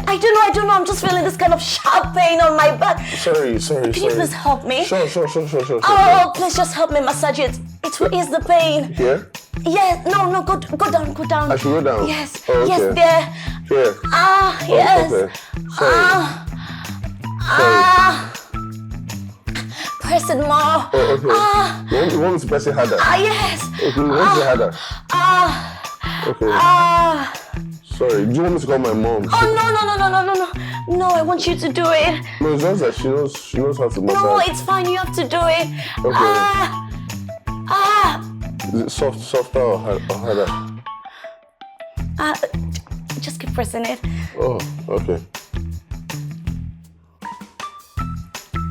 I don't know. I'm just feeling this kind of sharp pain on my back.
Sorry.
Can you please help me?
Sure.
Oh, please just help me massage it. It will ease the pain.
Here?
Yes. No. Go down.
I should go down?
Yes.
Oh, okay.
Yes, there.
Here?
Yes.
Okay. Sorry.
Press it more.
Oh, okay. You want me to press it harder?
Yes.
Okay, you want it harder? Okay. Sorry, do you want me to call my mom?
Oh, no. No, I want you to do it.
No, it's just that she knows how to massage.
No, it's fine. You have to do it.
Okay. Is it softer or harder?
Just keep pressing it.
Oh, okay.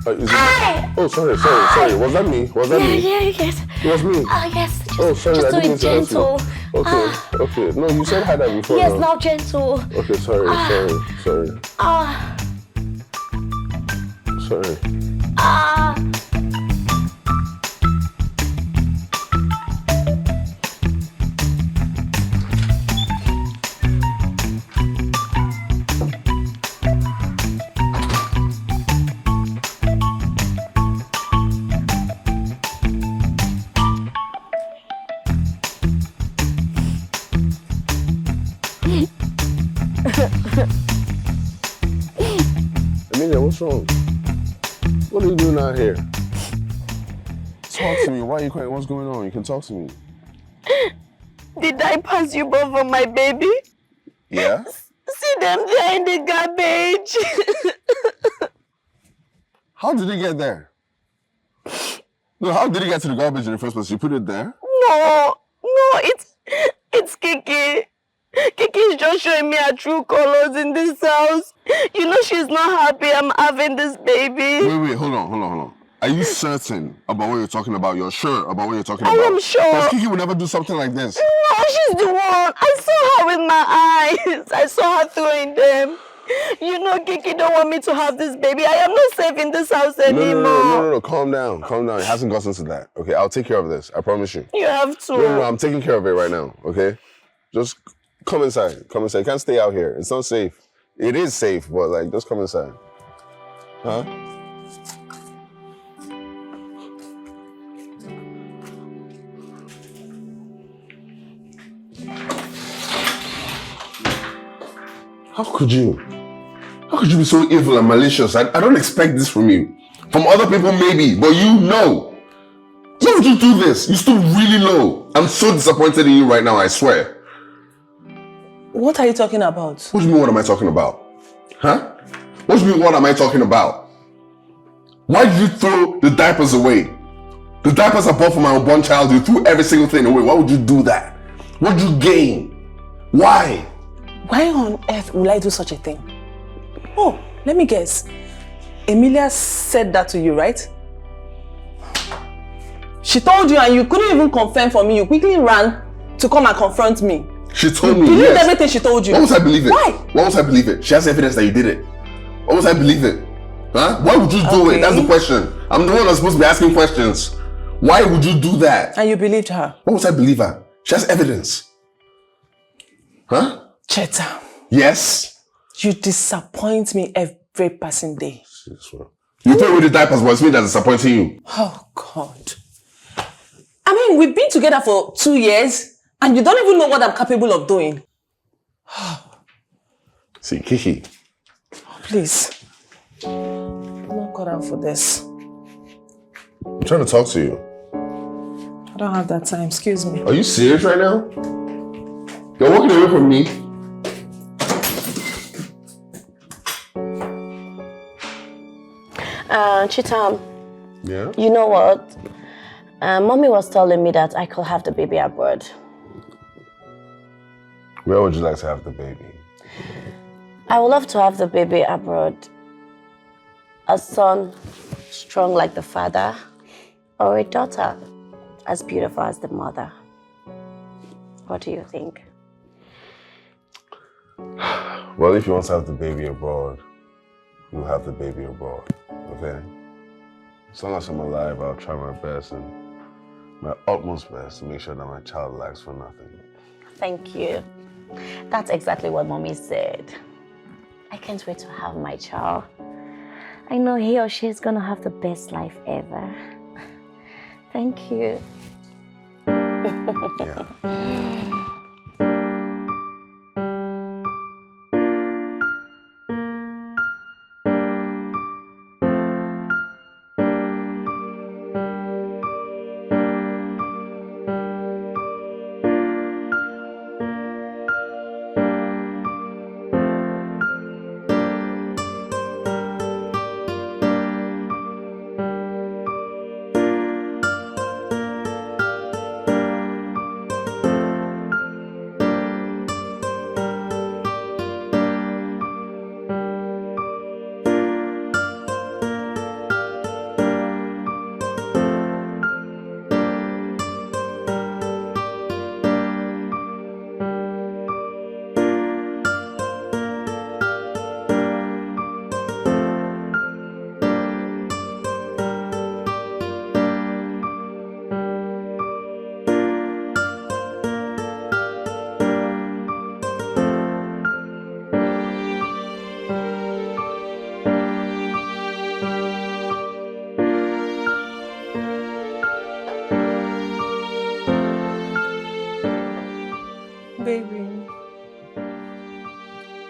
Oh, sorry. Was that me?
Yeah, yes.
It was me?
Yes.
Sorry,
just
I
do
didn't
it gentle.
Okay. No, you said harder before.
Yes,
no.
now gentle.
Okay, sorry. Emilia, what's wrong? What are you doing out here? Talk to me. Why are you crying? What's going on? You can talk to me.
Did I pass you both for my baby?
Yeah?
See them there in the garbage.
How did they get there? No, how did it get to the garbage in the first place? You put it there?
No, it's Kiki. Kiki is just showing me her true colors in this house. You know she's not happy I'm having this baby.
Wait, hold on. Are you certain about what you're talking about? You're sure about what you're talking about?
I am sure.
Because Kiki would never do something like this.
No, she's the one. I saw her with my eyes. I saw her throwing them. You know Kiki don't want me to have this baby. I am not safe in this house anymore.
No. Calm down. It hasn't gotten to that. Okay, I'll take care of this. I promise you.
You have to.
No, I'm taking care of it right now. Okay? Just come inside. You can't stay out here. It's not safe. It is safe, but like, just come inside. Huh? How could you? How could you be so evil and malicious? I don't expect this from you. From other people maybe, but you know. Why would you do this? You stood really low. I'm so disappointed in you right now, I swear.
What are you talking about?
What do you mean, what am I talking about? Huh? What do you mean, what am I talking about? Why did you throw the diapers away? The diapers I bought for my unborn child, you threw every single thing away. Why would you do that? What did you gain? Why?
Why on earth will I do such a thing? Oh, let me guess. Emilia said that to you, right? She told you and you couldn't even confirm for me. You quickly ran to come and confront me.
She told me,
You believed
yes.
everything she told you.
Why must I believe it?
Why?
Why must I believe it? She has evidence that you did it. Why must I believe it? Huh? Why would you do it? That's the question. I'm the one that's supposed to be asking questions. Why would you do that?
And you believed her.
Why must I believe her? She has evidence. Huh?
Cheta.
Yes.
You disappoint me every passing day.
You throw away the diapers, but it's me that's disappointing you.
Oh, God. I mean, we've been together for 2 years and you don't even know what I'm capable of doing.
See, Kiki.
Please. I'm not cut out for this.
I'm trying to talk to you.
I don't have that time. Excuse me.
Are you serious right now? You're walking away from me?
Chitam,
Yeah?
you know what? Mommy was telling me that I could have the baby abroad.
Where would you like to have the baby?
I would love to have the baby abroad. A son strong like the father, or a daughter as beautiful as the mother. What do you think?
Well, if you want to have the baby abroad, you'll have the baby abroad, okay? As long as I'm alive, I'll try my best and my utmost best to make sure that my child lacks for nothing.
Thank you. That's exactly what Mommy said. I can't wait to have my child. I know he or she is gonna have the best life ever. Thank you.
Yeah.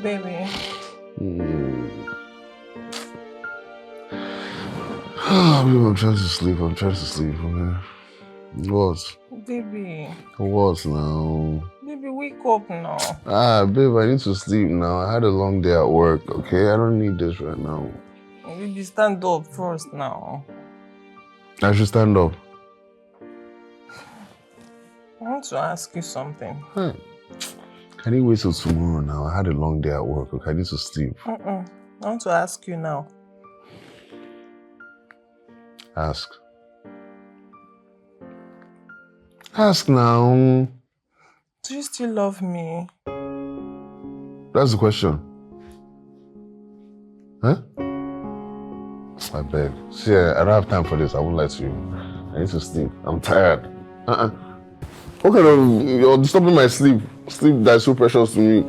Baby.
I'm trying to sleep, okay? What?
Baby.
What now?
Baby, wake up now.
Babe, I need to sleep now. I had a long day at work, okay? I don't need this right now.
Baby, stand up first now.
I should stand up.
I want to ask you something.
Can you wait till tomorrow now? I had a long day at work. Okay, I need to sleep.
I want to ask you now.
Ask. Ask now.
Do you still love me?
That's the question. Huh? I beg. See, I don't have time for this. I won't lie to you. I need to sleep. I'm tired. What kind of... You're disturbing my sleep. Sleep that's so precious to me.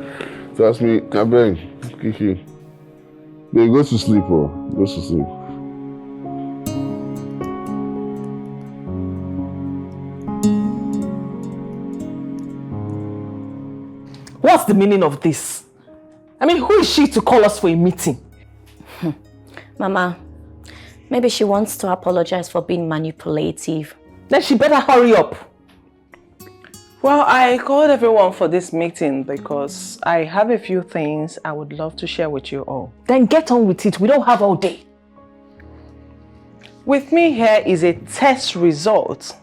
To ask me, I beg. Kiki. Babe, go to sleep, bro. Go to sleep.
What's the meaning of this? I mean, who is she to call us for a meeting?
Mama, maybe she wants to apologize for being manipulative.
Then she better hurry up.
Well, I called everyone for this meeting because I have a few things I would love to share with you all.
Then get on with it. We don't have all day.
With me here is a test result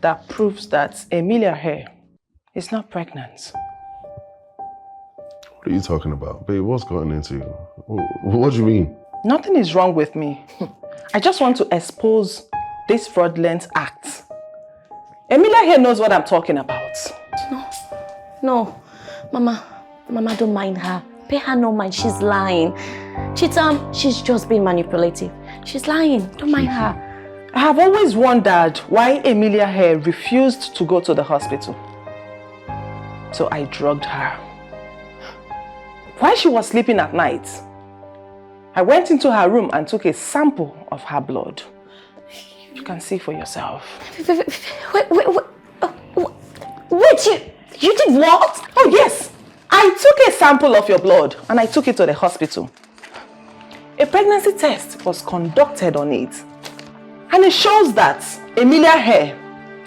that proves that Emilia here is not pregnant.
What are you talking about? Babe, what's going into you? What do you mean?
Nothing is wrong with me. I just want to expose this fraudulent act. Emilia here knows what I'm talking about.
No, Mama, don't mind her. Pay her no mind, she's lying. She's just being manipulative. She's lying, don't mind her.
I have always wondered why Emilia here refused to go to the hospital. So I drugged her. While she was sleeping at night, I went into her room and took a sample of her blood. You can see for yourself.
Wait, you did what?
Oh yes, I took a sample of your blood and I took it to the hospital. A pregnancy test was conducted on it and it shows that Emilia here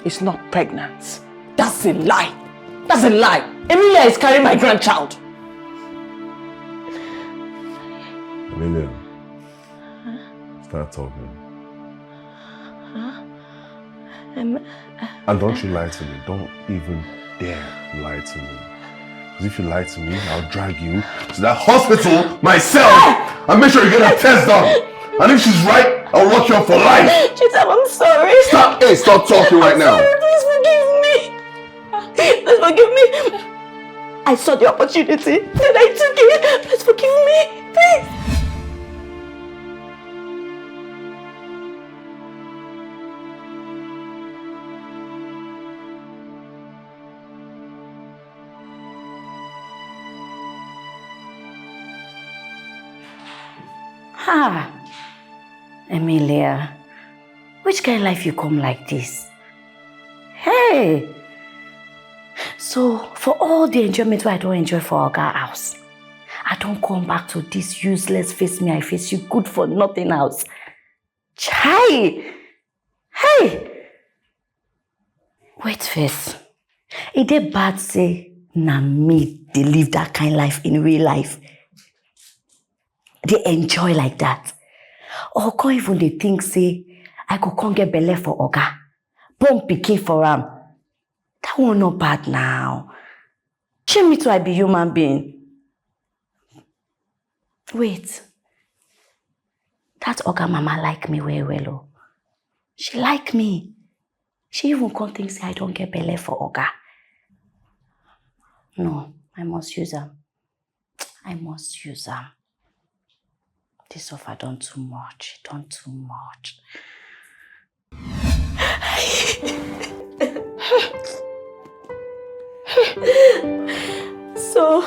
is not pregnant.
That's a lie. That's a lie. Emilia is carrying my grandchild.
Emilia, start talking. And don't you lie to me. Don't even dare lie to me. Because if you lie to me, I'll drag you to that hospital myself and make sure you get a test done. And if she's right, I'll lock you up for life.
Chitam, I'm sorry.
Stop! Hey, stop talking right now.
Sorry, please forgive me. Please forgive me. I saw the opportunity, then I took it. Please forgive me. Please. Emilia, which kind of life you come like this? Hey! So, for all the enjoyment I don't enjoy for our house, I don't come back to this useless face me, I face you good for nothing else. Chai! Hey! Wait first. It dey bad say, na me, they live that kind of life in real life. They enjoy like that. Or can even they think say, I could come get belle for Oga. Born pikin for am. That one not bad now. Shame me to I be human being. Wait. That Oga mama like me very well. Oh. She like me. She even come think say I don't get belle for Oga. No, I must use am. I must use am. This offer done too much. Done too much. So,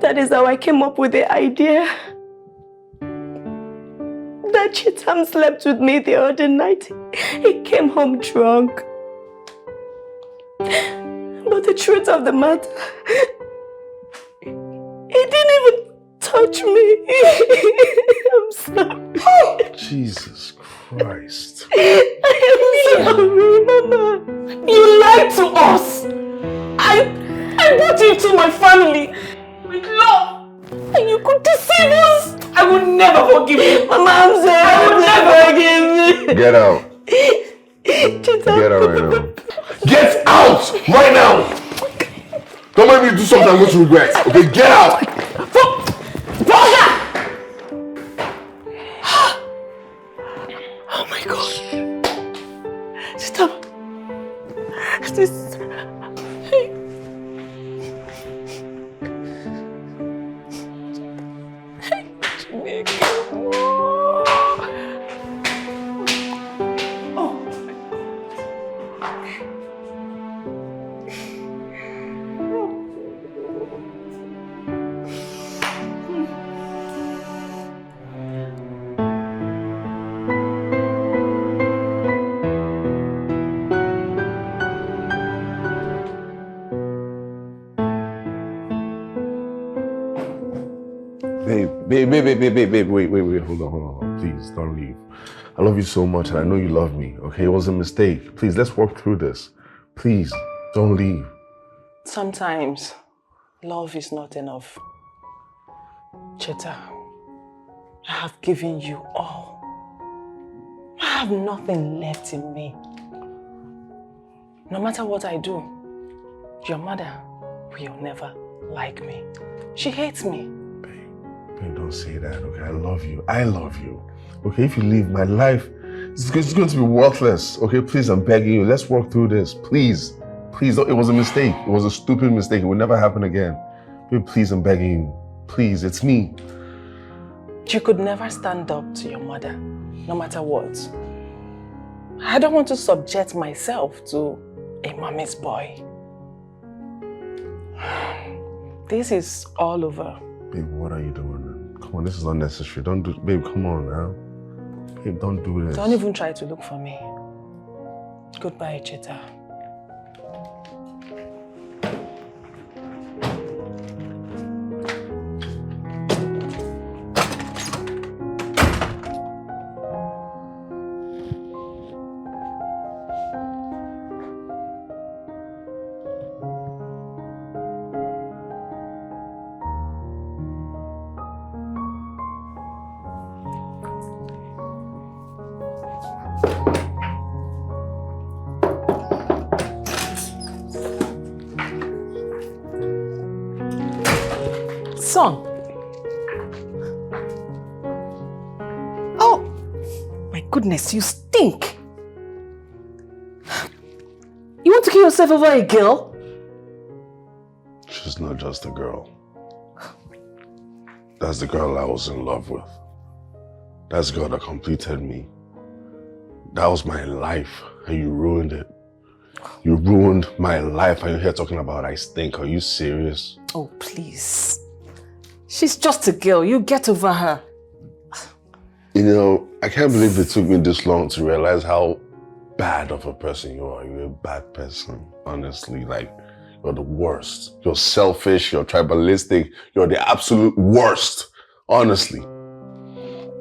that is how I came up with the idea that Chitam slept with me the other night. He came home drunk. But the truth of the matter, he didn't even touch me. I'm sorry.
Jesus Christ.
I am sorry, Mama.
You lied to us. I brought you into my family with love. And you could deceive us. I will never forgive you.
Mama, I'm sorry.
I will never forgive me.
Get out. Get out right now. Get out right now. Don't make me do something I'm going to regret. Okay, get out.
Oh my God. Stop. This.
Babe, wait, hold on. Please, don't leave. I love you so much and I know you love me, okay? It was a mistake. Please, let's work through this. Please, don't leave.
Sometimes, love is not enough. Cheta, I have given you all. I have nothing left in me. No matter what I do, your mother will never like me. She hates me.
Babe, don't say that, okay? I love you. Okay, if you leave, my life is going to be worthless. Okay, please, I'm begging you. Let's work through this. Please, it was a mistake. It was a stupid mistake. It will never happen again. Babe, please, I'm begging you. Please, it's me.
You could never stand up to your mother, no matter what. I don't want to subject myself to a mommy's boy. This is all over.
Babe, what are you doing? Come on, this is unnecessary. Don't do, babe, come on now. Babe, don't do this.
Don't even try to look for me. Goodbye, Cheta. Son. Oh, my goodness, you stink. You want to kill yourself over a girl?
She's not just a girl. That's the girl I was in love with. That's the girl that completed me. That was my life, and you ruined it. You ruined my life, and you're here talking about I stink. Are you serious?
Oh, please. She's just a girl. You get over her.
You know, I can't believe it took me this long to realize how bad of a person you are. You're a bad person, honestly. Like, you're the worst. You're selfish, you're tribalistic, you're the absolute worst, honestly.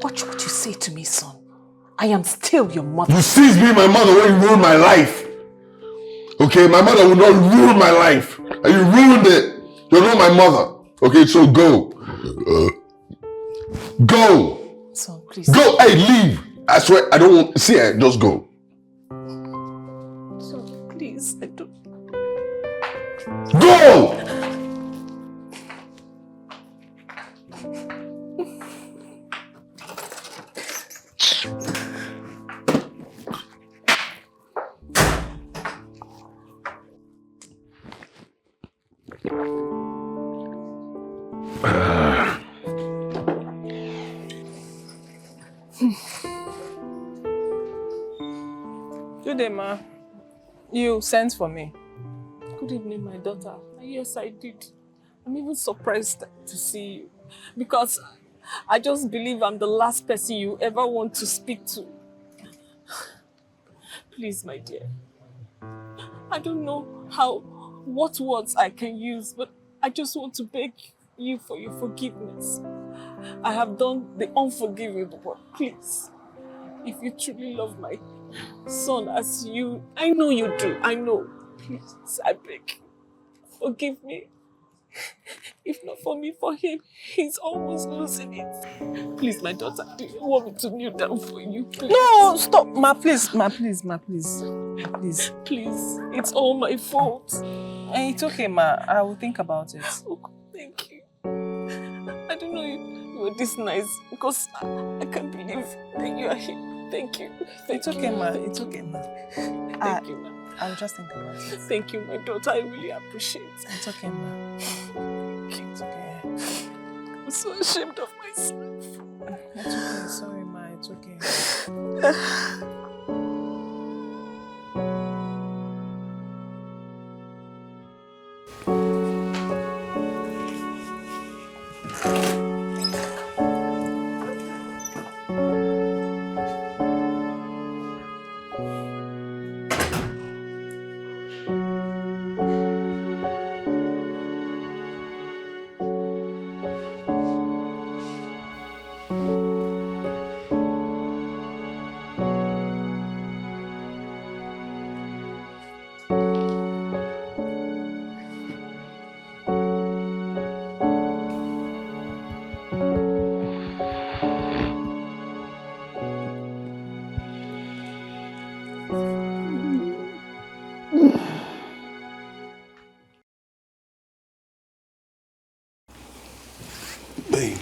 Watch what you say to me, son. I am still your mother.
You ceased being my mother when you ruined my life. Okay, my mother would not ruin my life. And you ruined it. You're not my mother. Okay, so go. Go.
Son, please.
Go. Hey, leave. I swear, I don't want... See, just go.
Son, please. I don't...
Go!
Good day, ma. You sent for me.
Good evening, my daughter. Yes, I did. I'm even surprised to see you because I just believe I'm the last person you ever want to speak to. Please, my dear. I don't know what words I can use, but I just want to beg you for your forgiveness. I have done the unforgivable, but please, if you truly love my son as you, I know you do, I know. Please, I beg, forgive me. If not for me, for him, he's almost losing it. Please, my daughter, do you want me to kneel down for you? Please.
No, stop, ma, please, ma, please, ma, please. Please.
Please, it's all my fault.
It's okay, ma. I will think about it.
Oh, thank you. I don't know you were this nice because I can't believe that you are here. Thank you.
It's okay, ma. It's okay, ma.
Thank you, ma.
I will just think about it.
Thank you, my daughter. I really appreciate it.
It's okay, ma. It's okay.
I'm so ashamed of myself.
It's okay. Sorry, ma. It's okay.
Babe.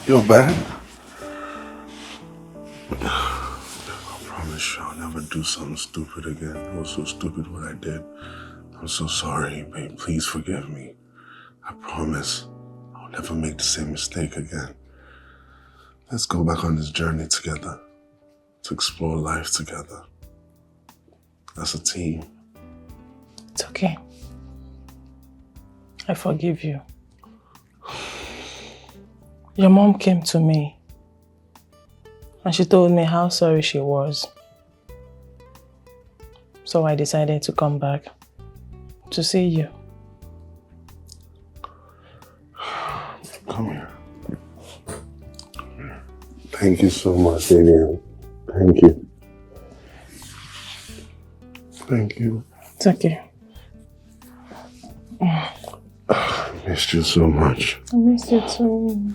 You're bad? I promise you I'll never do something stupid again. It was so stupid what I did. I'm so sorry, babe. Please forgive me. I promise I'll never make the same mistake again. Let's go back on this journey together. To explore life together. As a team.
It's okay. I forgive you. Your mom came to me and she told me how sorry she was. So I decided to come back to see you.
Come here. Thank you so much, Daniel. Thank you. Thank you.
It's okay.
I missed you so much.
I miss you too.